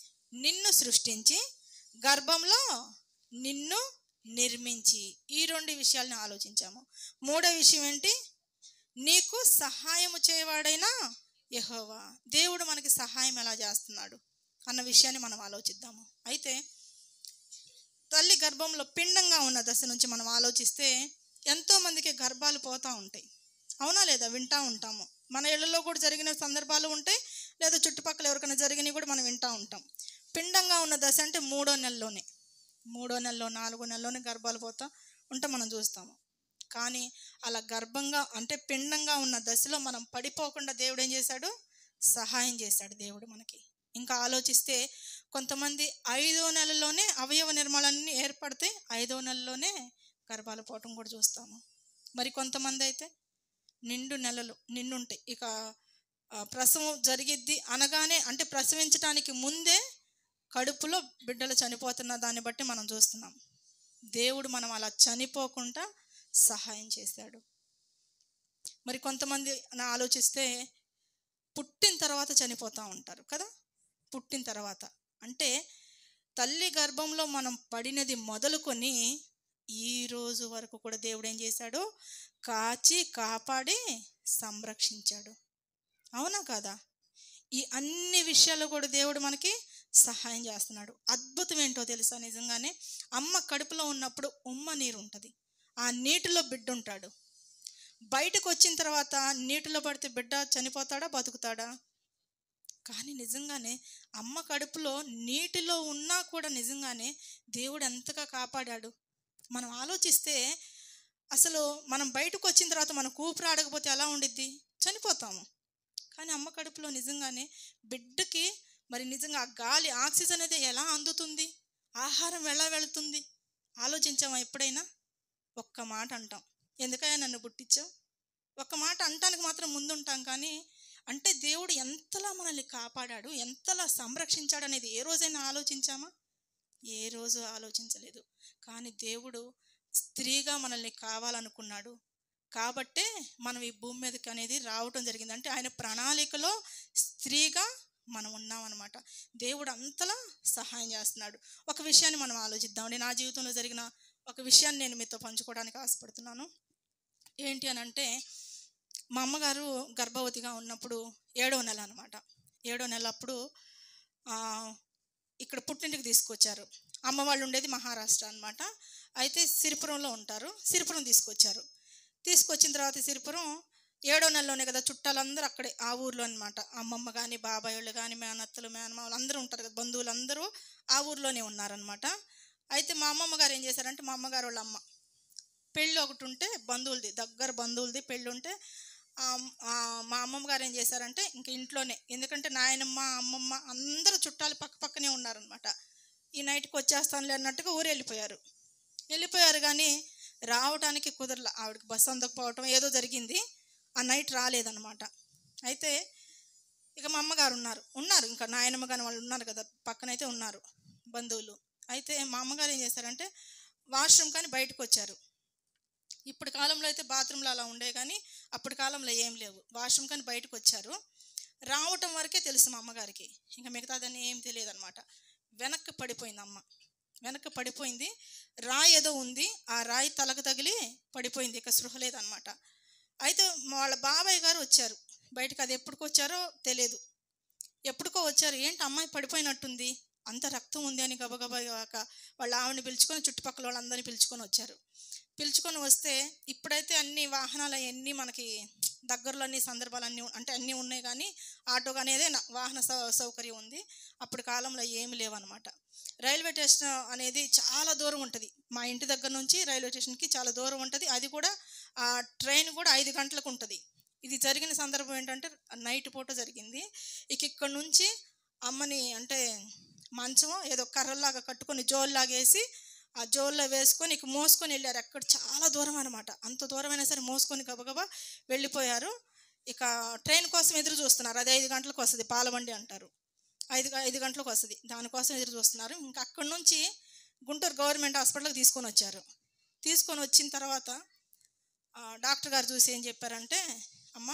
నిన్ను సృష్టించి గర్భంలో నిన్ను నిర్మించి, ఈ 2 విషయాలను ఆలోచించాము. 3వ విషయం ఏంటి? నీకు సహాయము చేయవాడైనా యెహోవా. దేవుడు మనకి సహాయం ఎలా చేస్తున్నాడు అన్న విషయాన్ని మనం ఆలోచిద్దాము. అయితే తల్లి గర్భంలో పిండంగా ఉన్న దశ నుంచి మనం ఆలోచిస్తే ఎంతోమందికి గర్భాలు పోతూ ఉంటాయి. అవునా లేదా? వింటూ ఉంటాము. మన ఇళ్లలో కూడా జరిగిన సందర్భాలు ఉంటాయి, లేదా చుట్టుపక్కల ఎవరికైనా జరిగినవి కూడా మనం వింటూ ఉంటాం. పిండంగా ఉన్న దశ అంటే 3వ నెలలోనే, 3వ నెలలో 4వ నెలలోనే గర్భాలు పోతా ఉంటే మనం చూస్తాము. కానీ అలా గర్భంగా అంటే పిండంగా ఉన్న దశలో మనం పడిపోకుండా దేవుడు ఏం చేశాడు? సహాయం చేశాడు దేవుడు మనకి. ఇంకా ఆలోచిస్తే కొంతమంది 5వ నెలలోనే అవయవ నిర్మాణాన్ని ఏర్పడితే 5వ నెలలోనే గర్భాలు పోవటం కూడా చూస్తాము. మరి కొంతమంది అయితే నిండుంటాయి. ఇక ప్రసవం జరిగిద్ది అనగానే, అంటే ప్రసవించడానికి ముందే కడుపులో బిడ్డలు చనిపోతున్న దాన్ని బట్టి మనం చూస్తున్నాం. దేవుడు మనం అలా చనిపోకుండా సహాయం చేశాడు. మరి కొంతమంది ఆలోచిస్తే పుట్టిన తర్వాత చనిపోతూ ఉంటారు కదా. పుట్టిన తర్వాత అంటే తల్లి గర్భంలో మనం పడినది మొదలుకొని ఈ రోజు వరకు కూడా దేవుడు ఏం చేశాడు? కాచి కాపాడి సంరక్షించాడు. అవునా కాదా? ఈ అన్ని విషయాలు కూడా దేవుడు మనకి సహాయం చేస్తున్నాడు. అద్భుతం ఏంటో తెలుసా? నిజంగానే అమ్మ కడుపులో ఉన్నప్పుడు ఉమ్మ నీరు ఉంటుంది, ఆ నీటిలో బిడ్డ ఉంటాడు. బయటకు వచ్చిన తర్వాత నీటిలో పడితే బిడ్డ చనిపోతాడా బతుకుతాడా? కానీ నిజంగానే అమ్మ కడుపులో నీటిలో ఉన్నా కూడా నిజంగానే దేవుడు ఎంతగా కాపాడాడు. మనం ఆలోచిస్తే అసలు మనం బయటకు వచ్చిన తర్వాత మనకు ఊపిరి ఆడకపోతే ఎలా ఉండిద్ది? చనిపోతాము. కానీ అమ్మ కడుపులో నిజంగానే బిడ్డకి మరి నిజంగా ఆ గాలి ఆక్సిజన్ అనేది ఎలా అందుతుంది? ఆహారం ఎలా వెళుతుంది? ఆలోచించామా ఎప్పుడైనా? ఒక్క మాట అంటాం, ఎందుకయ్యా నన్ను పుట్టించావు? ఒక్క మాట అంటానికి మాత్రం ముందుంటాం. కానీ అంటే దేవుడు ఎంతలా మనల్ని కాపాడాడు, ఎంతలా సంరక్షించాడు అనేది ఏ రోజైనా ఆలోచించామా? ఏ రోజు ఆలోచించలేదు. కానీ దేవుడు స్త్రీగా మనల్ని కావాలనుకున్నాడు కాబట్టే మనం ఈ భూమి మీదకి అనేది రావటం జరిగింది. అంటే ఆయన ప్రణాళికలో స్త్రీగా మనం ఉన్నామన్నమాట. దేవుడు అంతలా సహాయం చేస్తున్నాడు. ఒక విషయాన్ని మనం ఆలోచిద్దామండి. నా జీవితంలో జరిగిన ఒక విషయాన్ని నేను మీతో పంచుకోవడానికి ఆశపడుతున్నాను. ఏంటి అని అంటే, మా అమ్మగారు గర్భవతిగా ఉన్నప్పుడు 7వ నెల అనమాట. 7వ నెల అప్పుడు ఇక్కడ పుట్టింటికి తీసుకొచ్చారు. అమ్మ వాళ్ళు ఉండేది మహారాష్ట్ర అనమాట. అయితే సిరిపురంలో ఉంటారు. సిరిపురం తీసుకొచ్చిన తర్వాత సిరిపురం 7వ నెలలోనే కదా, చుట్టాలందరూ అక్కడే ఆ ఊర్లో అనమాట. అమ్మమ్మ కానీ బాబాయ్ వాళ్ళు కానీ మేనత్తలు మేనమామలు అందరూ ఉంటారు కదా, బంధువులందరూ ఆ ఊర్లోనే ఉన్నారనమాట. అయితే మా అమ్మమ్మ గారు ఏం చేశారంటే, మా అమ్మగారు వాళ్ళ అమ్మ పెళ్ళి ఒకటి ఉంటే బంధువులది, దగ్గర బంధువులది పెళ్ళి ఉంటే మా అమ్మమ్మ గారు ఏం చేశారంటే ఇంక ఇంట్లోనే, ఎందుకంటే నాయనమ్మ అమ్మమ్మ అందరూ చుట్టాలు పక్కనే ఉన్నారనమాట. ఈ నైట్కి వచ్చేస్తానులే అన్నట్టుగా ఊరు వెళ్ళిపోయారు. కానీ రావడానికి కుదరల. ఆవిడకి బస్సు అందకపోవటం ఏదో జరిగింది, ఆ నైట్ రాలేదన్నమాట. అయితే ఇక మా అమ్మగారు ఉన్నారు ఇంకా నాయనమ్మ కానీ వాళ్ళు ఉన్నారు కదా, పక్కనైతే ఉన్నారు బంధువులు. అయితే మా అమ్మగారు ఏం చేశారంటే వాష్రూమ్ కానీ బయటకు వచ్చారు. ఇప్పుడు కాలంలో అయితే బాత్రూంలో అలా ఉండే, కానీ అప్పటి కాలంలో ఏం లేవు. వాష్రూమ్ కానీ బయటకు వచ్చారు. రావటం వరకే తెలుసు మా అమ్మగారికి, ఇంకా మిగతాదని ఏం తెలియదు అనమాట. వెనక్కి పడిపోయింది అమ్మ, వెనక్కి పడిపోయింది. రాయి ఏదో ఉంది, ఆ రాయి తలకు తగిలి పడిపోయింది, ఇక స్పృహ లేదనమాట. అయితే వాళ్ళ బాబాయ్ గారు వచ్చారు బయటకు, అది ఎప్పటికో వచ్చారో తెలియదు, ఎప్పటికో వచ్చారు. ఏంటి అమ్మాయి పడిపోయినట్టుంది, అంత రక్తం ఉంది అని గబగబా వాళ్ళ ఆవిడని పిలుచుకొని చుట్టుపక్కల వాళ్ళందరినీ పిలుచుకొని వచ్చారు. పిలుచుకొని వస్తే ఇప్పుడైతే అన్ని వాహనాలు అవన్నీ మనకి దగ్గరలో అన్ని సందర్భాలు అన్నీ అంటే అన్నీ ఉన్నాయి, కానీ ఆటో అనేది వాహన సౌకర్యం ఉంది. అప్పుడు కాలంలో ఏమి లేవన్నమాట. రైల్వే స్టేషన్ అనేది చాలా దూరం ఉంటుంది, మా ఇంటి దగ్గర నుంచి రైల్వే స్టేషన్కి చాలా దూరం ఉంటుంది. అది కూడా ఆ ట్రైన్ కూడా 5 గంటలకు ఉంటుంది. ఇది జరిగిన సందర్భం ఏంటంటే నైట్ పూట జరిగింది. ఇక్కడ నుంచి అమ్మని అంటే మంచం ఏదో కర్రల్లాగా కట్టుకొని జోల్లాగా వేసి ఆ జోల్లో వేసుకొని మోసుకొని వెళ్ళారు. అక్కడ చాలా దూరం అనమాట. అంత దూరమైనా సరే మోసుకొని గబగబా వెళ్ళిపోయారు. ఇక ట్రైన్ కోసం ఎదురు చూస్తున్నారు. అది 5 గంటలకు వస్తుంది, పాలబండి అంటారు. 5 గంటలకు వస్తుంది, దానికోసం ఎదురు చూస్తున్నారు. ఇంకా అక్కడి నుంచి గుంటూరు గవర్నమెంట్ హాస్పిటల్కి తీసుకొని వచ్చారు. తీసుకొని వచ్చిన తర్వాత డాక్టర్ గారు చూసి ఏం చెప్పారంటే, అమ్మ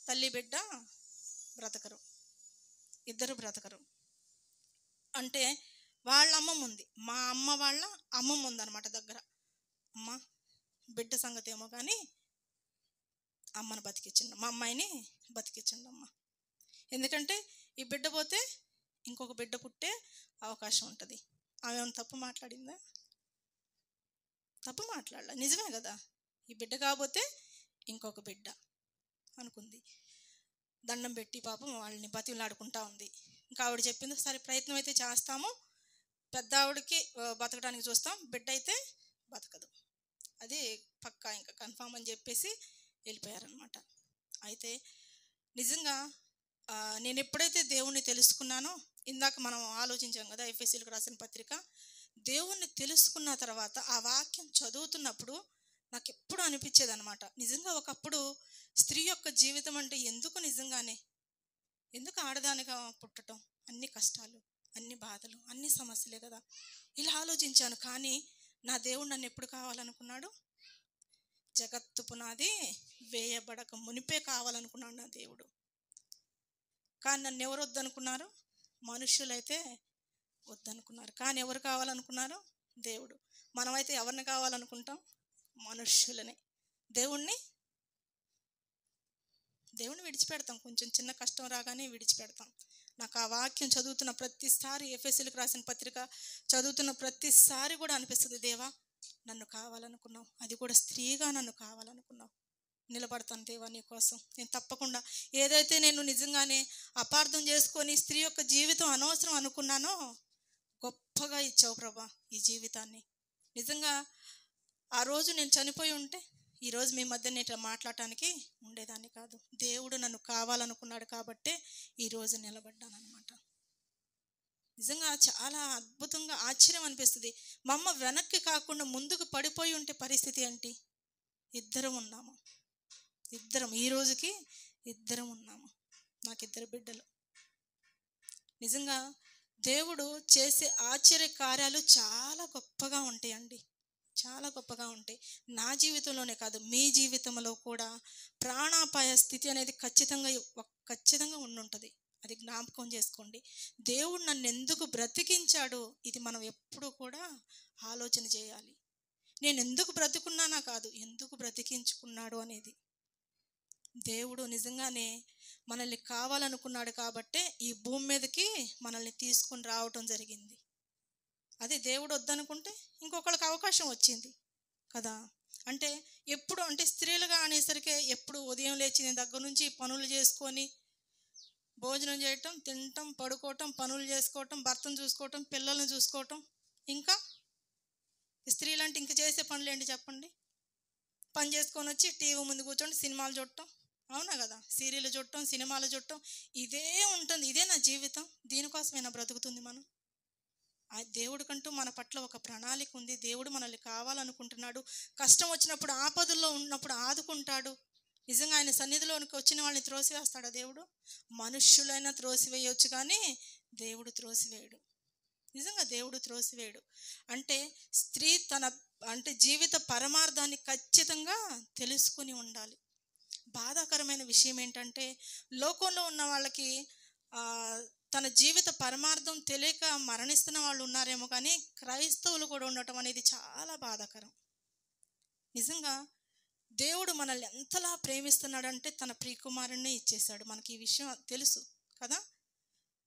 తల్లి బిడ్డ బ్రతకరు, ఇద్దరు బ్రతకరు అంటే వాళ్ళ అమ్మమ్మ ఉంది, మా అమ్మ వాళ్ళ అమ్మమ్మ ఉందన్నమాట దగ్గర. అమ్మ బిడ్డ సంగతి ఏమో కానీ అమ్మను బతికించండి, మా అమ్మాయిని బతికించండి అమ్మ, ఎందుకంటే ఈ బిడ్డ పోతే ఇంకొక బిడ్డ పుట్టే అవకాశం ఉంటుంది. ఆమె ఏమైనా తప్పు మాట్లాడిందా? తప్పు మాట్లాడలా, నిజమే కదా. ఈ బిడ్డ కాకపోతే ఇంకొక బిడ్డ అనుకుంది. దండం పెట్టి పాపం వాళ్ళని బతిలాడుకుంటా ఉంది. ఇంకా ఆవిడ చెప్పింది, సరే ప్రయత్నం అయితే చేస్తాము, పెద్ద ఆవిడకి బతకడానికి చూస్తాం, బిడ్డ అయితే బతకదు, అది పక్కా ఇంకా కన్ఫామ్ అని చెప్పేసి వెళ్ళిపోయారనమాట. అయితే నిజంగా నేను ఎప్పుడైతే దేవుణ్ణి తెలుసుకున్నానో, ఇందాక మనం ఆలోచించాం కదా ఎఫెసీయులకు రాసిన పత్రిక, దేవుణ్ణి తెలుసుకున్న తర్వాత ఆ వాక్యం చదువుతున్నప్పుడు నాకు ఎప్పుడు అనిపించేది అనమాట, నిజంగా ఒకప్పుడు స్త్రీ యొక్క జీవితం అంటే ఎందుకు, నిజంగానే ఎందుకు ఆడదానిగా పుట్టడం, అన్ని కష్టాలు, అన్ని బాధలు, అన్ని సమస్యలే కదా, ఇలా ఆలోచించాను. కానీ నా దేవుడు నన్ను ఎప్పుడు కావాలనుకున్నాడు? జగత్తు పునాది వేయబడక మునిపే కావాలనుకున్నాడు నా దేవుడు. కానీ నన్ను ఎవరు వద్దనుకున్నారు? మనుషులైతే వద్దనుకున్నారు. కానీ ఎవరు కావాలనుకున్నారు? దేవుడు. మనమైతే ఎవరిని కావాలనుకుంటాం? మనుష్యులని. దేవుణ్ణి విడిచిపెడతాం, కొంచెం చిన్న కష్టం రాగానే విడిచిపెడతాం. నాకు ఆ వాక్యం చదువుతున్న ప్రతిసారి, ఎఫెసీయులకు రాసిన పత్రిక చదువుతున్న ప్రతిసారి కూడా అనిపిస్తుంది, దేవా నన్ను కావాలనుకున్నావు, అది కూడా స్త్రీగా నన్ను కావాలనుకున్నావు, నిలబడతాను దేవా నీ కోసం. నేను తప్పకుండా ఏదైతే నేను నిజంగానే అపార్థం చేసుకొని స్త్రీ యొక్క జీవితం అనవసరం అనుకున్నానో, గొప్పగా ఇచ్చావు ప్రభా ఈ జీవితాన్ని. నిజంగా ఆ రోజు నేను చనిపోయి ఉంటే ఈరోజు మీ మధ్య నేను మాట్లాడటానికి ఉండేదాన్ని కాదు. దేవుడు నన్ను కావాలనుకున్నాడు కాబట్టే ఈరోజు నిలబడ్డాను అనమాట. నిజంగా చాలా అద్భుతంగా ఆశ్చర్యం అనిపిస్తుంది. మా అమ్మ వెనక్కి కాకుండా ముందుకు పడిపోయి ఉంటే పరిస్థితి ఏంటి? ఇద్దరం ఉన్నాము, ఈ రోజుకి ఇద్దరం ఉన్నాము, నాకు 2 బిడ్డలు. నిజంగా దేవుడు చేసే ఆశ్చర్య కార్యాలు చాలా గొప్పగా ఉంటాయండి, చాలా గొప్పగా ఉంటాయి. నా జీవితంలోనే కాదు, మీ జీవితంలో కూడా ప్రాణాపాయ స్థితి అనేది ఖచ్చితంగా ఉండుంటుంది. అది జ్ఞాపకం చేసుకోండి. దేవుడు నన్ను ఎందుకు బ్రతికించాడు, ఇది మనం ఎప్పుడు కూడా ఆలోచన చేయాలి. నేను ఎందుకు బ్రతుకున్నానా కాదు, ఎందుకు బ్రతికించుకున్నాడు అనేది. దేవుడు నిజంగానే మనల్ని కావాలనుకున్నాడు కాబట్టే ఈ భూమి మీదకి మనల్ని తీసుకుని రావటం జరిగింది. అదే దేవుడు వద్దనుకుంటే ఇంకొకరికి అవకాశం వచ్చింది కదా. అంటే ఎప్పుడు అంటే స్త్రీలుగా అనేసరికి ఎప్పుడు ఉదయం లేచిన దగ్గర నుంచి పనులు చేసుకొని భోజనం చేయటం, తినటం, పడుకోవటం, పనులు చేసుకోవటం, భర్తను చూసుకోవటం, పిల్లల్ని చూసుకోవటం, ఇంకా స్త్రీలు అంటే ఇంకా చేసే పనులు ఏంటి చెప్పండి? పని చేసుకొని వచ్చి టీవీ ముందు కూర్చొని సినిమాలు చూడటం, అవునా కదా, సీరియల్ చూడటం, సినిమాలు చూడటం, ఇదే ఉంటుంది. ఇదే నా జీవితం, దీనికోసమైనా బ్రతుకుతుంది మనం. ఆ దేవుడికంటూ మన పట్ల ఒక ప్రణాళిక ఉంది. దేవుడు మనల్ని కావాలనుకుంటున్నాడు. కష్టం వచ్చినప్పుడు, ఆపదల్లో ఉన్నప్పుడు ఆదుకుంటాడు. నిజంగా ఆయన సన్నిధిలోనికి వచ్చిన వాళ్ళని త్రోసివేస్తాడా దేవుడు? మనుష్యులైనా త్రోసివేయొచ్చు, కానీ దేవుడు త్రోసివేయడు. నిజంగా దేవుడు త్రోసివేయడు. అంటే స్త్రీ తన జీవిత పరమార్థాన్ని ఖచ్చితంగా తెలుసుకుని ఉండాలి. బాధాకరమైన విషయం ఏంటంటే, లోకంలో ఉన్న వాళ్ళకి తన జీవిత పరమార్థం తెలియక మరణిస్తున్న వాళ్ళు ఉన్నారేమో, కానీ క్రైస్తవులు కూడా ఉండటం అనేది చాలా బాధాకరం. నిజంగా దేవుడు మనల్ని ఎంతలా ప్రేమిస్తున్నాడంటే తన ప్రియకుమారుణ్ణే ఇచ్చేశాడు. మనకి ఈ విషయం తెలుసు కదా.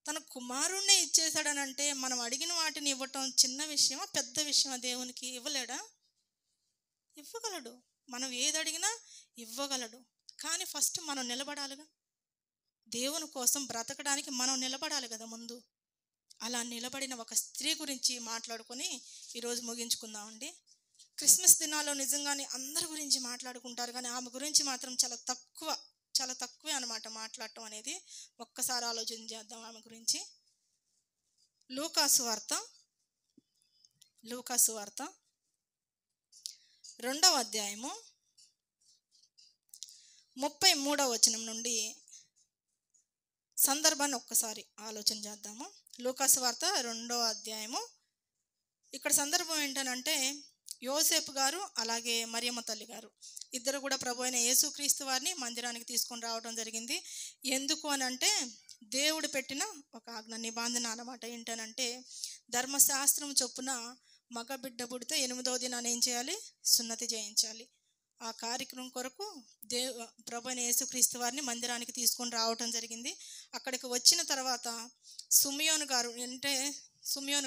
తన కుమారుణ్ణే ఇచ్చేశాడనంటే మనం అడిగిన వాటిని ఇవ్వటం చిన్న విషయమా, పెద్ద విషయమా? దేవునికి ఇవ్వలేడా? ఇవ్వగలడు. మనం ఏది అడిగినా ఇవ్వగలడు. కానీ ఫస్ట్ మనం నిలబడాలిగా. దేవుని కోసం బ్రతకడానికి మనం నిలబడాలి కదా ముందు. అలా నిలబడిన ఒక స్త్రీ గురించి మాట్లాడుకొని ఈరోజు ముగించుకుందామండి. క్రిస్మస్ దినాల్లో నిజంగానే అందరి గురించి మాట్లాడుకుంటారు, కానీ ఆమె గురించి మాత్రం చాలా తక్కువే అనమాట మాట్లాడటం అనేది. ఒక్కసారి ఆలోచన చేద్దాం ఆమె గురించి. లూకాసు వార్త 2వ అధ్యాయము 33వ వచనం నుండి సందర్భాన్ని ఒక్కసారి ఆలోచన చేద్దాము. లూకాసు వార్త 2వ అధ్యాయము. ఇక్కడ సందర్భం ఏంటనంటే, యోసేపు గారు అలాగే మరియమ్మ తల్లి గారు ఇద్దరు కూడా ప్రభు అయిన యేసుక్రీస్తు వారిని మందిరానికి తీసుకొని రావడం జరిగింది. ఎందుకు అని అంటే, దేవుడు పెట్టిన ఒక ఆజ్ఞ, నిబంధన అన్నమాట. ఏంటనంటే, ధర్మశాస్త్రం చొప్పున మగ బిడ్డ పుడితే 8వ దినాన్ని ఏం చేయాలి? సున్నతి చేయించాలి. ఆ కార్యక్రమం కొరకు ప్రభు అయిన యేసుక్రీస్తు వారిని మందిరానికి తీసుకొని రావటం జరిగింది. అక్కడికి వచ్చిన తర్వాత సుమియోను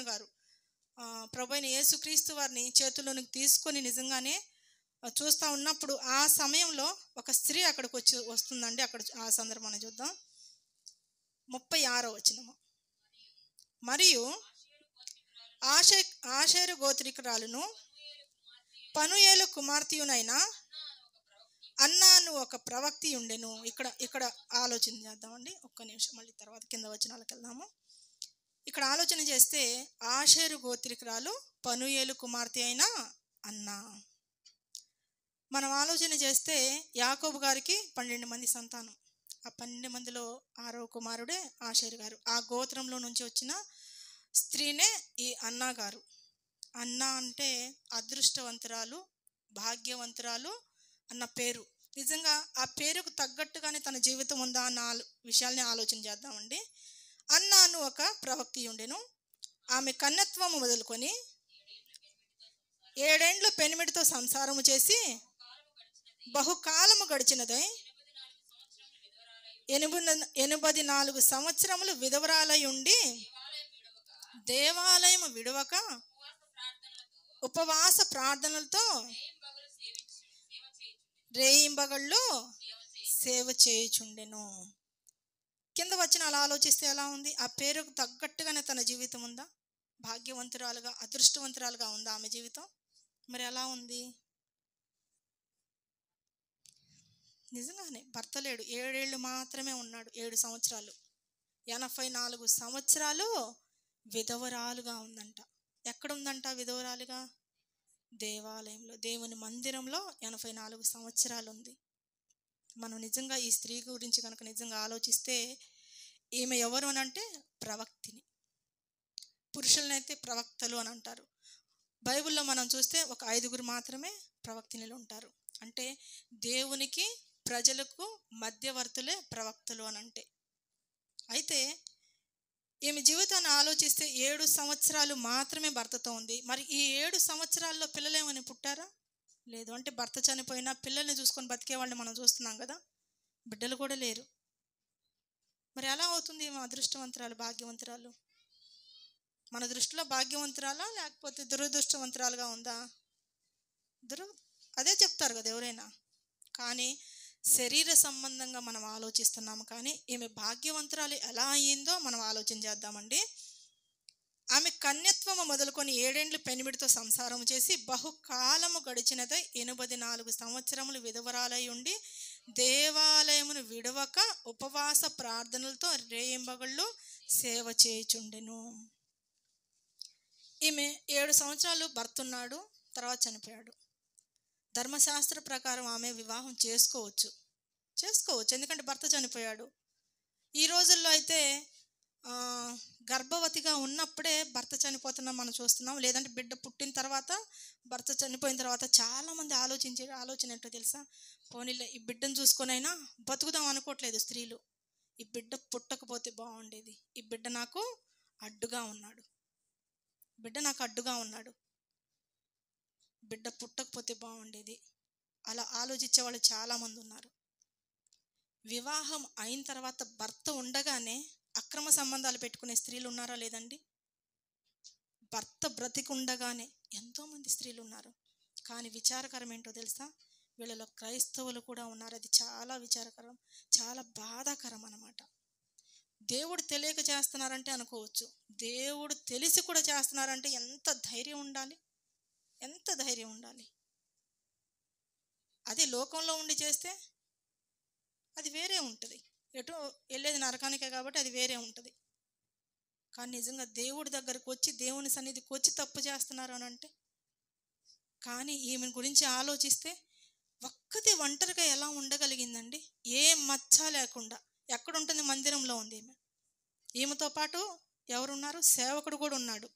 గారు ప్రభు అయిన యేసుక్రీస్తు వారిని చేతుల్లోనికి తీసుకొని నిజంగానే చూస్తూ ఉన్నప్పుడు ఆ సమయంలో ఒక స్త్రీ అక్కడికి వస్తుందండి. అక్కడ ఆ సందర్భాన్ని చూద్దాం. 36వ వచనము. మరియు ఆషేరు గోత్రికురాలును పనుయేలు కుమార్తెయునైన అన్నాను ఒక ప్రవక్తి ఉండెను. ఇక్కడ ఆలోచన చేద్దామండి. ఒక్క నిమిషం, మళ్ళీ తర్వాత కింద వచనాలకు వెళ్దాము. ఇక్కడ ఆలోచన చేస్తే ఆషేరు గోత్రికురాలు పనుయేలు కుమార్తె అయిన అన్నా. మనం ఆలోచన చేస్తే యాకోబు గారికి 12 మంది సంతానం. ఆ 12 మందిలో 6వ కుమారుడే ఆషేరు గారు. ఆ గోత్రంలో నుంచి వచ్చిన స్త్రీనే ఈ అన్నా గారు. అన్నా అంటే అదృష్టవంతురాలు, భాగ్యవంతురాలు అన్న పేరు. నిజంగా ఆ పేరుకు తగ్గట్టుగానే తన జీవితం ఉందా అన్న విషయాల్ని ఆలోచన చేద్దామండి. అన్నాను ఒక ప్రవక్తి ఉండెను. ఆమె కన్యత్వము మొదలుకొని 7 ఏండ్లు పెనిమిడితో సంసారము చేసి బహుకాలము గడిచినదై 84 సంవత్సరములు విధవరాలై ఉండి దేవాలయం విడవక ఉపవాస ప్రార్థనలతో రేయింబగళ్ళు సేవ చేయుచుండెను. కింద వచ్చిన అలా ఆలోచిస్తే ఎలా ఉంది? ఆ పేరుకు తగ్గట్టుగానే తన జీవితం ఉందా? భాగ్యవంతురాలుగా, అదృష్టవంతురాలుగా ఉందా ఆమె జీవితం? మరి ఎలా ఉంది? నిజంగానే భర్త లేడు, 7 ఏళ్ళు మాత్రమే ఉన్నాడు. 7 సంవత్సరాలు, 84 సంవత్సరాలు విధవరాలుగా ఉందంట. ఎక్కడుందంట విధవరాలుగా? దేవాలయంలో, దేవుని మందిరంలో 84 సంవత్సరాలు ఉంది. మనం నిజంగా ఈ స్త్రీ గురించి కనుక నిజంగా ఆలోచిస్తే ఈమె ఎవరు అని అంటే ప్రవక్తిని. పురుషులనైతే ప్రవక్తలు అని అంటారు. బైబిల్లో మనం చూస్తే ఒక 5గురు మాత్రమే ప్రవక్తినిలు ఉంటారు. అంటే దేవునికి ప్రజలకు మధ్యవర్తులే ప్రవక్తలు అని అంటే. అయితే ఈమె జీవితాన్ని ఆలోచిస్తే 7 సంవత్సరాలు మాత్రమే భర్తతో ఉంది. మరి ఈ 7 సంవత్సరాల్లో పిల్లలేమని పుట్టారా? లేదు. అంటే భర్త చనిపోయినా పిల్లల్ని చూసుకొని బతికే వాళ్ళని మనం చూస్తున్నాం కదా, బిడ్డలు కూడా లేరు. మరి ఎలా అవుతుంది ఈమె అదృష్టవంతురాలు, భాగ్యవంతురాలు? మన దృష్టిలో భాగ్యవంతురాలా లేకపోతే దురదృష్టవంతురాలుగా ఉందా? అదే చెప్తారు కదా ఎవరైనా. కానీ శరీర సంబంధంగా మనం ఆలోచిస్తున్నాము. కానీ ఈమె భాగ్యవంతురాలు ఎలా అయ్యిందో మనం ఆలోచన చేద్దామండి. ఆమె కన్యత్వము మొదలుకొని 7 ఏండ్లు పెనిమిడితో సంసారం చేసి బహుకాలము గడిచినదై 84 సంవత్సరములు విధవరాలై ఉండి దేవాలయమును విడవక ఉపవాస ప్రార్థనలతో రేయింబగళ్ళు సేవ చేయుచుండెను. ఈమె 7 సంవత్సరాలు భర్త ఉన్నాడు, తర్వాత చనిపోయాడు. ధర్మశాస్త్ర ప్రకారం ఆమె వివాహం చేసుకోవచ్చు, ఎందుకంటే భర్త చనిపోయాడు. ఈ రోజుల్లో అయితే ఆ, గర్భవతిగా ఉన్నప్పుడే భర్త చనిపోతున్నాం మనం చూస్తున్నాం, లేదంటే బిడ్డ పుట్టిన తర్వాత భర్త చనిపోయిన తర్వాత చాలామంది ఆలోచించే ఆలోచన ఏంటో తెలుసా, పోనీలే ఈ బిడ్డను చూసుకొనైనా బతుకుదాం అనుకోవట్లేదు స్త్రీలు. ఈ బిడ్డ పుట్టకపోతే బాగుండేది, ఈ బిడ్డ నాకు అడ్డుగా ఉన్నాడు, బిడ్డ నాకు అడ్డుగా ఉన్నాడు, బిడ్డ పుట్టకపోతే బాగుండేది, అలా ఆలోచించే వాళ్ళు చాలామంది ఉన్నారు. వివాహం అయిన తర్వాత భర్త ఉండగానే అక్రమ సంబంధాలు పెట్టుకునే స్త్రీలు ఉన్నారా లేదండి? భర్త బ్రతికుండగానే ఎంతోమంది స్త్రీలు ఉన్నారు. కానీ విచారకరం ఏంటో తెలుసా, వీళ్ళలో క్రైస్తవులు కూడా ఉన్నారు. అది చాలా విచారకరం, చాలా బాధాకరం అన్నమాట. దేవుడు తెలియక చేస్తున్నారంటే అనుకోవచ్చు, దేవుడు తెలిసి కూడా చేస్తున్నారంటే ఎంత ధైర్యం ఉండాలి, ఎంత ధైర్యం ఉండాలి. అది లోకంలో ఉండి చేస్తే అది వేరే ఉంటుంది, ఎటు వెళ్ళేది నరకానికే కాబట్టి అది వేరే ఉంటుంది. కానీ నిజంగా దేవుడి దగ్గరకు వచ్చి దేవుని సన్నిధికి వచ్చి తప్పు చేస్తున్నారు అని అంటే, కానీ ఈమె గురించి ఆలోచిస్తే ఒక్కతి ఒంటరిగా ఎలా ఉండగలిగిందండి? ఏ మచ్చ లేకుండా. ఎక్కడుంటుంది? మందిరంలో ఉంది ఈమె. ఈమెతో పాటు ఎవరున్నారు? సేవకుడు కూడా ఉన్నాడు.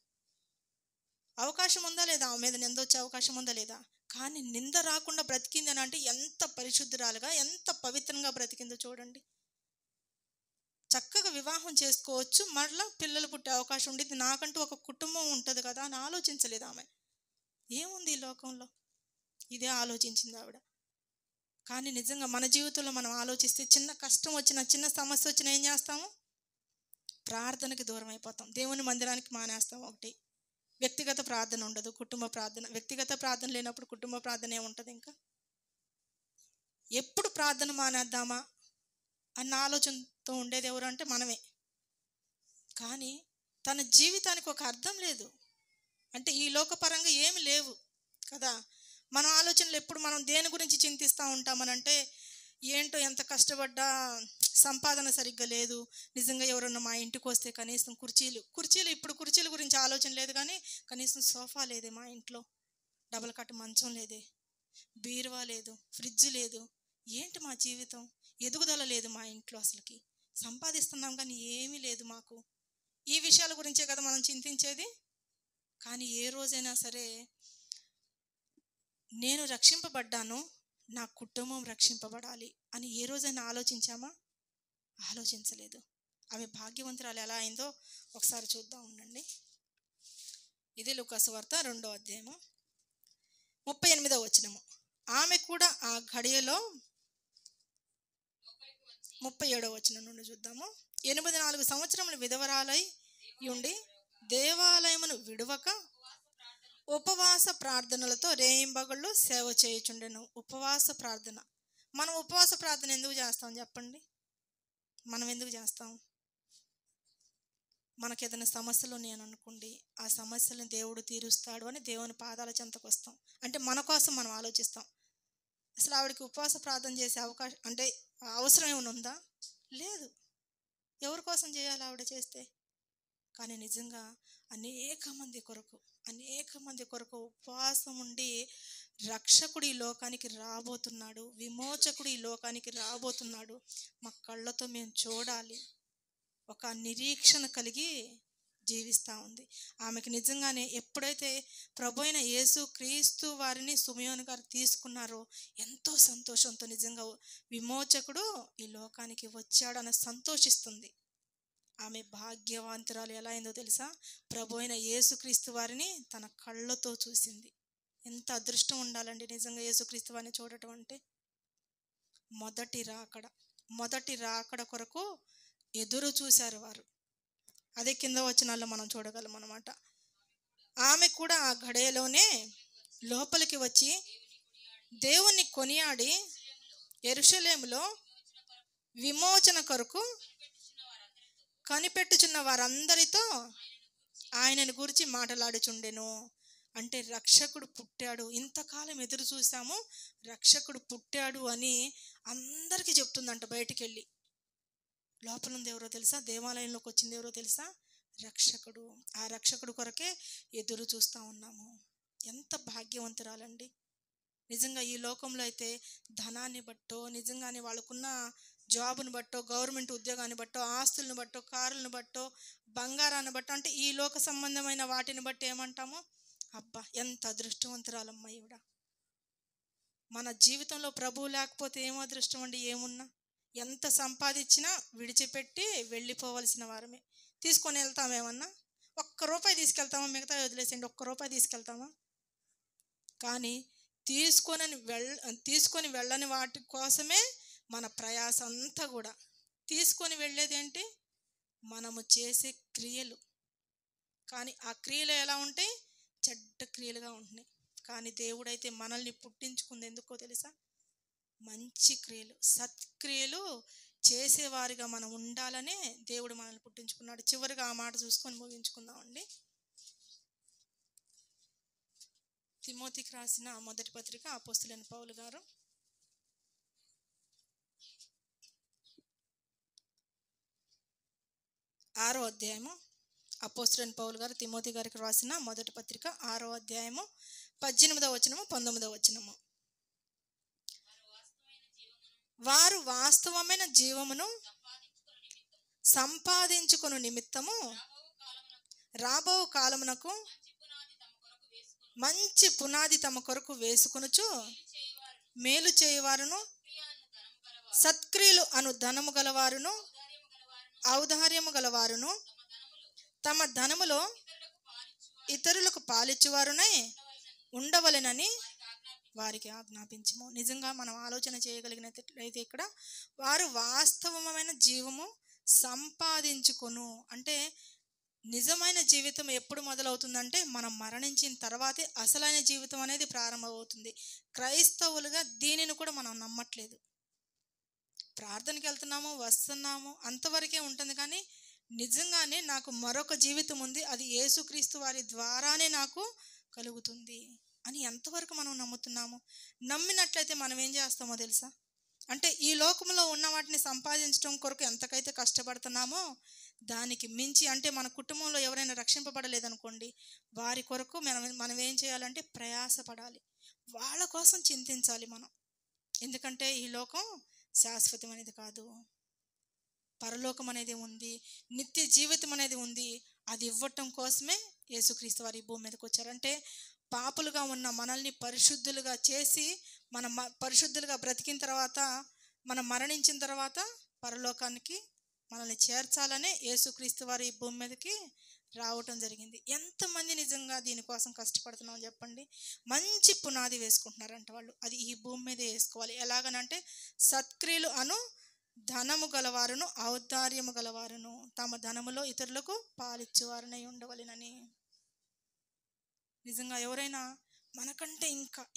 అవకాశం ఉందా లేదా? ఆమె మీద నింద వచ్చే అవకాశం ఉందా లేదా? కానీ నింద రాకుండా బ్రతికింది అని అంటే ఎంత పరిశుద్ధురాలుగా, ఎంత పవిత్రంగా బ్రతికిందో చూడండి. చక్కగా వివాహం చేసుకోవచ్చు, మరలా పిల్లలు పుట్టే అవకాశం ఉండేది, నాకంటూ ఒక కుటుంబం ఉంటుంది కదా అని ఆలోచించలేదు ఆమె. ఏముంది ఈ లోకంలో? ఇదే ఆలోచించింది ఆవిడ. కానీ నిజంగా మన జీవితంలో మనం ఆలోచిస్తే చిన్న కష్టం వచ్చినా, చిన్న సమస్య వచ్చినా ఏం చేస్తాము? ప్రార్థనకి దూరం అయిపోతాం, దేవుని మందిరానికి మానేస్తాం. ఒకటి వ్యక్తిగత ప్రార్థన ఉండదు, కుటుంబ ప్రార్థన. వ్యక్తిగత ప్రార్థన లేనప్పుడు కుటుంబ ప్రార్థన ఏముంటుంది? ఇంకా ఎప్పుడు ప్రార్థన మానేద్దామా అన్న ఆలోచనతో ఉండేది ఎవరు అంటే మనమే. కానీ తన జీవితానికి ఒక అర్థం లేదు అంటే ఈ లోకపరంగా ఏమి లేవు కదా. మన ఆలోచనలు ఎప్పుడు మనం దేని గురించి చింతిస్తూ ఉంటామనంటే, ఏంటో ఎంత కష్టపడ్డా సంపాదన సరిగ్గా లేదు, నిజంగా ఎవరన్నా మా ఇంటికి వస్తే కనీసం కుర్చీలు ఇప్పుడు కుర్చీల గురించి ఆలోచన లేదు, కానీ కనీసం సోఫా లేదే మా ఇంట్లో, డబల్ కట్ మంచం లేదే, బీరువా లేదు, ఫ్రిడ్జ్ లేదు. ఏంటి మా జీవితం? ఎదుగుదల లేదు మా ఇంట్లో, అసలుకి సంపాదిస్తున్నాం కానీ ఏమీ లేదు మాకు. ఈ విషయాల గురించే కదా మనం చింతించేది. కానీ ఏ రోజైనా సరే నేను రక్షింపబడ్డాను, నా కుటుంబం రక్షింపబడాలి అని ఏ రోజైనా ఆలోచించామా? ఆలోచించలేదు. ఆమె భాగ్యవంతురాలు ఎలా అయిందో ఒకసారి చూద్దాం ఉండండి. ఇది లూకాసు వార్త 2వ అధ్యాయము 38వ వచనము. ఆమె కూడా ఆ ఘడియలో 37వ వచనం నుండి చూద్దాము. 84 సంవత్సరములు విధవరాలై ఉండి దేవాలయమును విడువక ఉపవాస ప్రార్థనలతో రేయింబగళ్ళు సేవ చేయుచుండెను. ఉపవాస ప్రార్థన. మనం ఉపవాస ప్రార్థన ఎందుకు చేస్తాం చెప్పండి? మనం ఎందుకు చేస్తాం? మనకు ఏదైనా సమస్యలు ఉన్నాయని అనుకోండి, ఆ సమస్యలను దేవుడు తీరుస్తాడు అని దేవుని పాదాల చెంతకు వస్తాం. అంటే మన కోసం మనం ఆలోచిస్తాం. అసలు ఆవిడకి ఉపవాస ప్రార్థన చేసే అవకాశం అంటే అవసరం ఏమైనా ఉందా? లేదు. ఎవరి కోసం చేయాలి ఆవిడ చేస్తే? కానీ నిజంగా అనేక మంది కొరకు ఉపవాసం ఉండి రక్షకుడు ఈ లోకానికి రాబోతున్నాడు, విమోచకుడు ఈ లోకానికి రాబోతున్నాడు, మా కళ్ళతో మేము చూడాలి, ఒక నిరీక్షణ కలిగి జీవిస్తూ ఉంది. ఆమెకి నిజంగానే ఎప్పుడైతే ప్రభు అయిన యేసు క్రీస్తు వారిని సుమయోను గారు తీసుకున్నారో ఎంతో సంతోషంతో నిజంగా విమోచకుడు ఈ లోకానికి వచ్చాడని సంతోషిస్తుంది. ఆమె భాగ్యవంతురాలు ఎలా అయిందో తెలుసా? ప్రభు అయిన యేసుక్రీస్తు వారిని తన కళ్ళతో చూసింది. ఎంత అదృష్టం ఉండాలండి నిజంగా యేసుక్రీస్తు వారిని చూడటం అంటే. మొదటి రాకడ కొరకు ఎదురు చూశారు వారు. అదే కింద వచనాల్లో మనం చూడగలం అన్నమాట. ఆమె కూడా ఆ గడియలోనే లోపలికి వచ్చి దేవుణ్ణి కొనియాడి యెరూషలేములో విమోచన కొరకు కనిపెట్టుచున్న వారందరితో ఆయనను గురించి మాట్లాడుచుండెను. అంటే రక్షకుడు పుట్టాడు, ఇంతకాలం ఎదురు చూసాము, రక్షకుడు పుట్టాడు అని అందరికీ చెప్తుందంట. బయటికి వెళ్ళి లోపల ఉంది ఎవరో తెలుసా? దేవాలయంలోకి వచ్చింది ఎవరో తెలుసా? రక్షకుడు. ఆ రక్షకుడు కొరకే ఎదురు చూస్తూ ఉన్నాము. ఎంత భాగ్యవంతురాలండి నిజంగా. ఈ లోకంలో అయితే ధనాన్ని బట్టో నిజంగానే వాళ్ళకున్న జాబును బట్టో, గవర్నమెంట్ ఉద్యోగాన్ని బట్టో, ఆస్తులను బట్టో, కారులను బట్టో, బంగారాన్ని బట్టో, అంటే ఈ లోక సంబంధమైన వాటిని బట్టి ఏమంటాము, అబ్బా ఎంత అదృష్టవంతురాలమ్మ ఈవిడ. మన జీవితంలో ప్రభువు లేకపోతే ఏం అదృష్టం అండి, ఏమున్నా ఎంత సంపాదించినా విడిచిపెట్టి వెళ్ళిపోవలసిన వారమే. తీసుకొని వెళ్తామేమన్నా, ₹1 తీసుకెళ్తామా? మిగతా వదిలేసేయండి, ₹1 తీసుకెళ్తామా? కానీ తీసుకొని వెళ్ళని వాటి కోసమే మన ప్రయాస అంతా కూడా. తీసుకొని వెళ్ళేది ఏంటి, మనము చేసే క్రియలు. కానీ ఆ క్రియలు ఎలా ఉంటాయి, చెడ్డ క్రియలుగా ఉంటున్నాయి. కానీ దేవుడైతే మనల్ని పుట్టించుకుంది ఎందుకో తెలుసా, మంచి క్రియలు, సత్క్రియలు చేసేవారిగా మనం ఉండాలనే దేవుడు మనల్ని పుట్టించుకున్నాడు. చివరిగా ఆ మాట చూసుకొని ముగించుకుందామండి. తిమోతికి రాసిన మొదటి పత్రిక అపోస్తలుడైన పౌలు గారు 6వ అధ్యాయము, అపోస్తలుడైన పౌలు గారు తిమోతి గారికి రాసిన మొదటి పత్రిక 6వ అధ్యాయము 18వ వచనము 19వ వచనము. వారు వాస్తవమైన జీవమును సంపాదించుకొను నిమిత్తము రాబో కాలమునకు మంచి పునాది తమ కొరకు వేసుకొనుచు మేలు చేయువారును, సత్క్రియలు అను ధనము గలవారును, ఔదార్యము గలవారును, తమ ధనములో ఇతరులకు పాలిచ్చువారునై ఉండవలెనని వారికి ఆజ్ఞాపించము. నిజంగా మనం ఆలోచన చేయగలిగినట్లయితే ఇక్కడ వారు వాస్తవమైన జీవము సంపాదించుకొను అంటే, నిజమైన జీవితం ఎప్పుడు మొదలవుతుందంటే మనం మరణించిన తర్వాతే అసలైన జీవితం అనేది ప్రారంభమవుతుంది. క్రైస్తవులుగా దీనిని కూడా మనం నమ్మట్లేదు. ప్రార్థనకి వెళ్తున్నాము, వస్తున్నాము, అంతవరకే ఉంటుంది. కానీ నిజంగానే నాకు మరొక జీవితం ఉంది, అది యేసుక్రీస్తు వారి ద్వారానే నాకు కలుగుతుంది అని ఎంతవరకు మనం నమ్ముతున్నాము? నమ్మినట్లయితే మనం ఏం చేస్తామో తెలుసా, అంటే ఈ లోకంలో ఉన్న వాటిని సంపాదించడం కొరకు ఎంతకైతే కష్టపడుతున్నామో దానికి మించి, అంటే మన కుటుంబంలో ఎవరైనా రక్షింపబడలేదనుకోండి, వారి కొరకు మనం ఏం చేయాలంటే ప్రయాసపడాలి, వాళ్ళ కోసం చింతించాలి మనం. ఎందుకంటే ఈ లోకం శాశ్వతం అనేది కాదు, పరలోకం అనేది ఉంది, నిత్య జీవితం అనేది ఉంది. అది ఇవ్వటం కోసమే యేసుక్రీస్తు వారి భూమి మీదకి వచ్చారు. అంటే పాపులుగా ఉన్న మనల్ని పరిశుద్ధులుగా చేసి, మనం పరిశుద్ధులుగా బ్రతికిన తర్వాత, మనం మరణించిన తర్వాత పరలోకానికి మనల్ని చేర్చాలనే యేసుక్రీస్తు వారి భూమి మీదకి రావటం జరిగింది. ఎంతమంది నిజంగా దీనికోసం కష్టపడుతున్నాం చెప్పండి. మంచి పునాది వేసుకుంటున్నారంట వాళ్ళు, అది ఈ భూమి మీదే వేసుకోవాలి. ఎలాగనంటే సత్క్రియలు అను ధనము గలవారును, ఔదార్యము గలవారును, తమ ధనములో ఇతరులకు పాలిచ్చేవారునై ఉండవలెనని. నిజంగా ఎవరైనా మనకంటే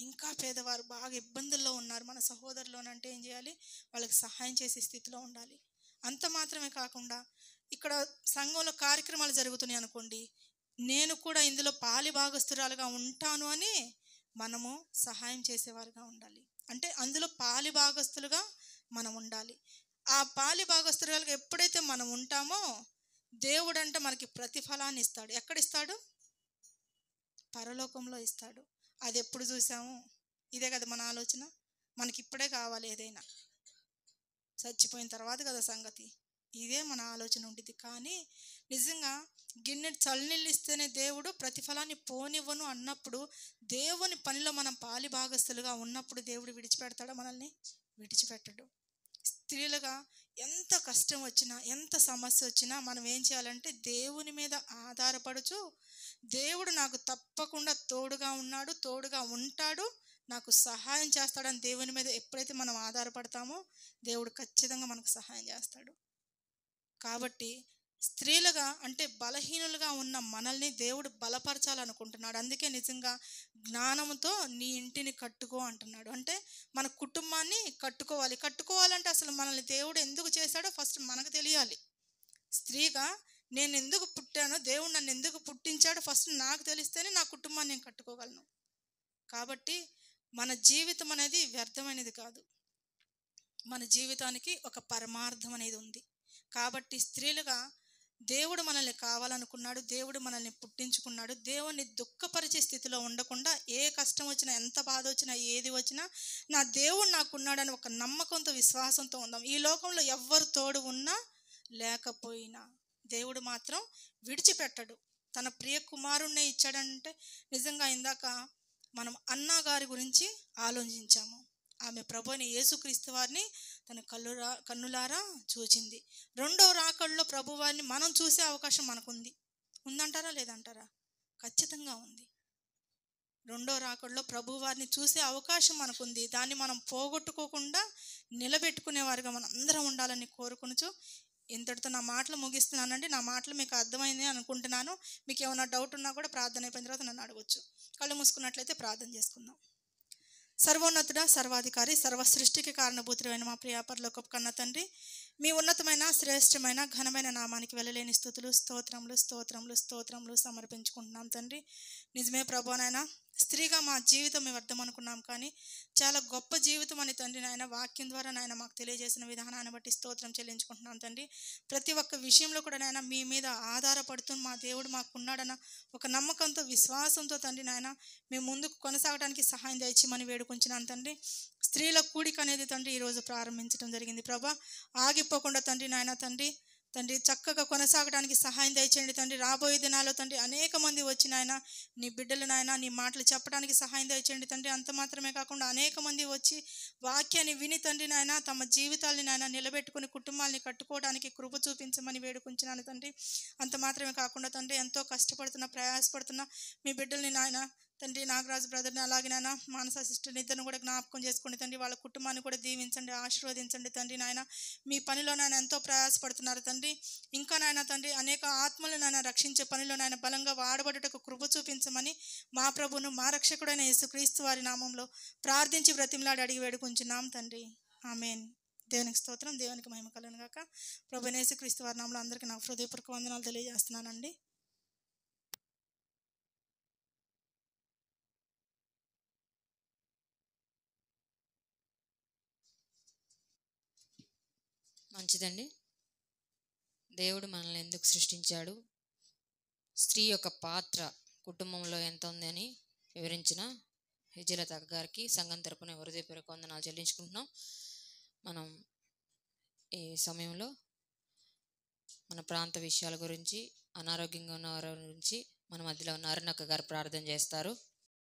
ఇంకా పేదవారు, బాగా ఇబ్బందుల్లో ఉన్నారు మన సహోదరులోనంటే ఏం చేయాలి, వాళ్ళకి సహాయం చేసే స్థితిలో ఉండాలి. అంత మాత్రమే కాకుండా ఇక్కడ సంఘంలో కార్యక్రమాలు జరుగుతున్నాయి అనుకోండి, నేను కూడా ఇందులో పాలి భాగస్తురాలుగా ఉంటాను అని మనము సహాయం చేసేవారుగా ఉండాలి. అంటే అందులో పాలి భాగస్తులుగా మనం ఉండాలి. ఆ పాలి భాగస్తులుగా ఎప్పుడైతే మనం ఉంటామో దేవుడు అంటే మనకి ప్రతిఫలాన్ని ఇస్తాడు. ఎక్కడిస్తాడు? పరలోకంలో ఇస్తాడు. అది ఎప్పుడు చూసాము? ఇదే కదా మన ఆలోచన, మనకి ఇప్పుడే కావాలి, ఏదైనా చచ్చిపోయిన తర్వాత కదా సంగతి. ఇదే మన ఆలోచన ఉంటుంది. కానీ నిజంగా గిన్నెడు చల్లనీళ్ళు ఇస్తేనే దేవుడు ప్రతిఫలాన్ని పోనివ్వను అన్నప్పుడు, దేవుని పనిలో మనం పాలి భాగస్తులుగా ఉన్నప్పుడు దేవుడు విడిచిపెడతాడా? మనల్ని విడిచిపెట్టడు. స్త్రీలుగా ఎంత కష్టం వచ్చినా, ఎంత సమస్య వచ్చినా మనం ఏం చేయాలంటే దేవుని మీద ఆధారపడుచు, దేవుడు నాకు తప్పకుండా తోడుగా ఉన్నాడు, తోడుగా ఉంటాడు, నాకు సహాయం చేస్తాడని దేవుని మీద ఎప్పుడైతే మనం ఆధారపడతామో దేవుడు ఖచ్చితంగా మనకు సహాయం చేస్తాడు. కాబట్టి స్త్రీలుగా అంటే బలహీనులుగా ఉన్న మనల్ని దేవుడు బలపరచాలనుకుంటున్నాడు. అందుకే నిజంగా జ్ఞానంతో నీ ఇంటిని కట్టుకో అంటున్నాడు. అంటే మన కుటుంబాన్ని కట్టుకోవాలంటే అసలు మనల్ని దేవుడు ఎందుకు చేశాడో ఫస్ట్ మనకు తెలియాలి. స్త్రీగా నేను ఎందుకు పుట్టానో, దేవుడు నన్ను ఎందుకు పుట్టించాడో ఫస్ట్ నాకు తెలిస్తేనే నా కుటుంబాన్ని నేను కట్టుకోగలను. కాబట్టి మన జీవితం అనేది వ్యర్థమైనది కాదు, మన జీవితానికి ఒక పరమార్థం అనేది ఉంది. కాబట్టి స్త్రీలుగా దేవుడు మనల్ని కావాలనుకున్నాడు, దేవుడు మనల్ని పుట్టించుకున్నాడు. దేవుని దుఃఖపరిచే స్థితిలో ఉండకుండా ఏ కష్టం వచ్చినా, ఎంత బాధ వచ్చినా, ఏది వచ్చినా నా దేవుడు నాకున్నాడని ఒక నమ్మకంతో, విశ్వాసంతో ఉందాం. ఈ లోకంలో ఎవ్వరు తోడు ఉన్నా లేకపోయినా దేవుడు మాత్రం విడిచిపెట్టడు. తన ప్రియ కుమారుణ్ణే ఇచ్చాడంటే నిజంగా ఇందాక మనం అన్నా గారి గురించి ఆలోచించాము. ఆమె ప్రభువైన యేసుక్రీస్తు వారిని తన కన్నులారా చూచింది. రెండవ రాకడలో ప్రభువారిని మనం చూసే అవకాశం మనకుంది. ఉందంటారా లేదంటారా? ఖచ్చితంగా ఉంది. రెండో రాకడలో ప్రభువారిని చూసే అవకాశం మనకుంది. దాన్ని మనం పోగొట్టుకోకుండా నిలబెట్టుకునేవారుగా మనం అందరం ఉండాలని కోరుకొనుచు ఇంతటితో నా మాటలు ముగిస్తున్నానండి. నా మాటలు మీకు అర్థమైంది అనుకుంటున్నాను. మీకు ఏమైనా డౌట్ ఉన్నా కూడా ప్రార్థన అయిపోయిన తర్వాత నన్ను అడగొచ్చు. కళ్ళు మూసుకున్నట్లయితే ప్రార్థన చేసుకుందాం. సర్వోన్నతుడ, సర్వాధికారి, సర్వ సృష్టికి కారణభూతుడైన మా ప్రియ పరలోకపు కన్న తండ్రి, మీ ఉన్నతమైన, శ్రేష్టమైన, ఘనమైన నామానికి వెళ్ళలేని స్తుతులు, స్తోత్రములు, స్తోత్రములు, స్తోత్రములు సమర్పించుకుంటున్నాం తండ్రి. నిజమే ప్రభువనైనా, స్త్రీగా మా జీవితం మేము అర్థం అనుకున్నాం, కానీ చాలా గొప్ప జీవితం అని తండ్రి నాయన వాక్యం ద్వారా నాయన మాకు తెలియజేసిన విధానాన్ని బట్టి స్తోత్రం చెల్లించుకుంటున్నాం తండ్రి. ప్రతి ఒక్క విషయంలో కూడా నాయన మీ మీద ఆధారపడుతూ మా దేవుడు మాకున్నాడన్న ఒక నమ్మకంతో, విశ్వాసంతో తండ్రి నాయన మేము ముందుకు కొనసాగడానికి సహాయం దయచేయమని వేడుకుంటున్నాను తండ్రి. స్త్రీల కూడిక అనేది తండ్రి ఈరోజు ప్రారంభించడం జరిగింది ప్రభా. ఆగిపోకుండా తండ్రి నాయన తండ్రి చక్కగా కొనసాగడానికి సహాయం దయచేయండి తండ్రి. రాబోయే దినాల్లో తండ్రి అనేక మంది వచ్చి నాయన నీ బిడ్డలు నాయన నీ మాటలు చెప్పడానికి సహాయం దయచేయండి తండ్రి. అంత మాత్రమే కాకుండా అనేక మంది వచ్చి వాక్యాన్ని విని తండ్రి నాయన తమ జీవితాలని నాయన నిలబెట్టుకుని కుటుంబాలని కట్టుకోవడానికి కృప చూపించమని వేడుకుంటున్నాను తండ్రి. అంత మాత్రమే కాకుండా తండ్రి ఎంతో కష్టపడుతున్న, ప్రయాసపడుతున్న మీ బిడ్డల్ని నాయన తండ్రి నాగరాజు బ్రదర్ని, అలాగే నాయన మానస సిస్టర్ని ఇద్దరిని కూడా జ్ఞాపకం చేసుకోండి తండ్రి. వాళ్ళ కుటుంబాన్ని కూడా దీవించండి, ఆశీర్వదించండి తండ్రి నాయన. మీ పనిలో నాయన ఎంతో ప్రయాసపడుతున్నారు తండ్రి. ఇంకా నాయన తండ్రి అనేక ఆత్మలు నాయన రక్షించే పనిలో నాయన బలంగా వాడబడుటకు కృప చూపించమని మా ప్రభును, మా రక్షకుడైన యేసుక్రీస్తు వారి నామంలో ప్రార్థించి బ్రతిమలాడి అడిగి వేడుకుంటున్నాం తండ్రి. ఆమేన్. దేవునికి స్తోత్రం, దేవునికి మహిమ కలుగును గాక. ప్రభువైన యేసుక్రీస్తు వారి నామంలో అందరికీ నా హృదయపూర్వక వందనాలు తెలియజేస్తున్నానండి. మంచిదండి. దేవుడు మనల్ని ఎందుకు సృష్టించాడు, స్త్రీ యొక్క పాత్ర కుటుంబంలో ఎంత ఉందని వివరించిన విజయలత గారికి సంఘం తరపున హృదయపూర్వక వందనాలు చెల్లించుకుంటున్నాం. మనం ఈ సమయంలో మన ప్రాంత విషయాల గురించి, అనారోగ్యంగా ఉన్న వారి గురించి మన మధ్యలో ఉన్న అరుణక్క గారు ప్రార్థన చేస్తారు.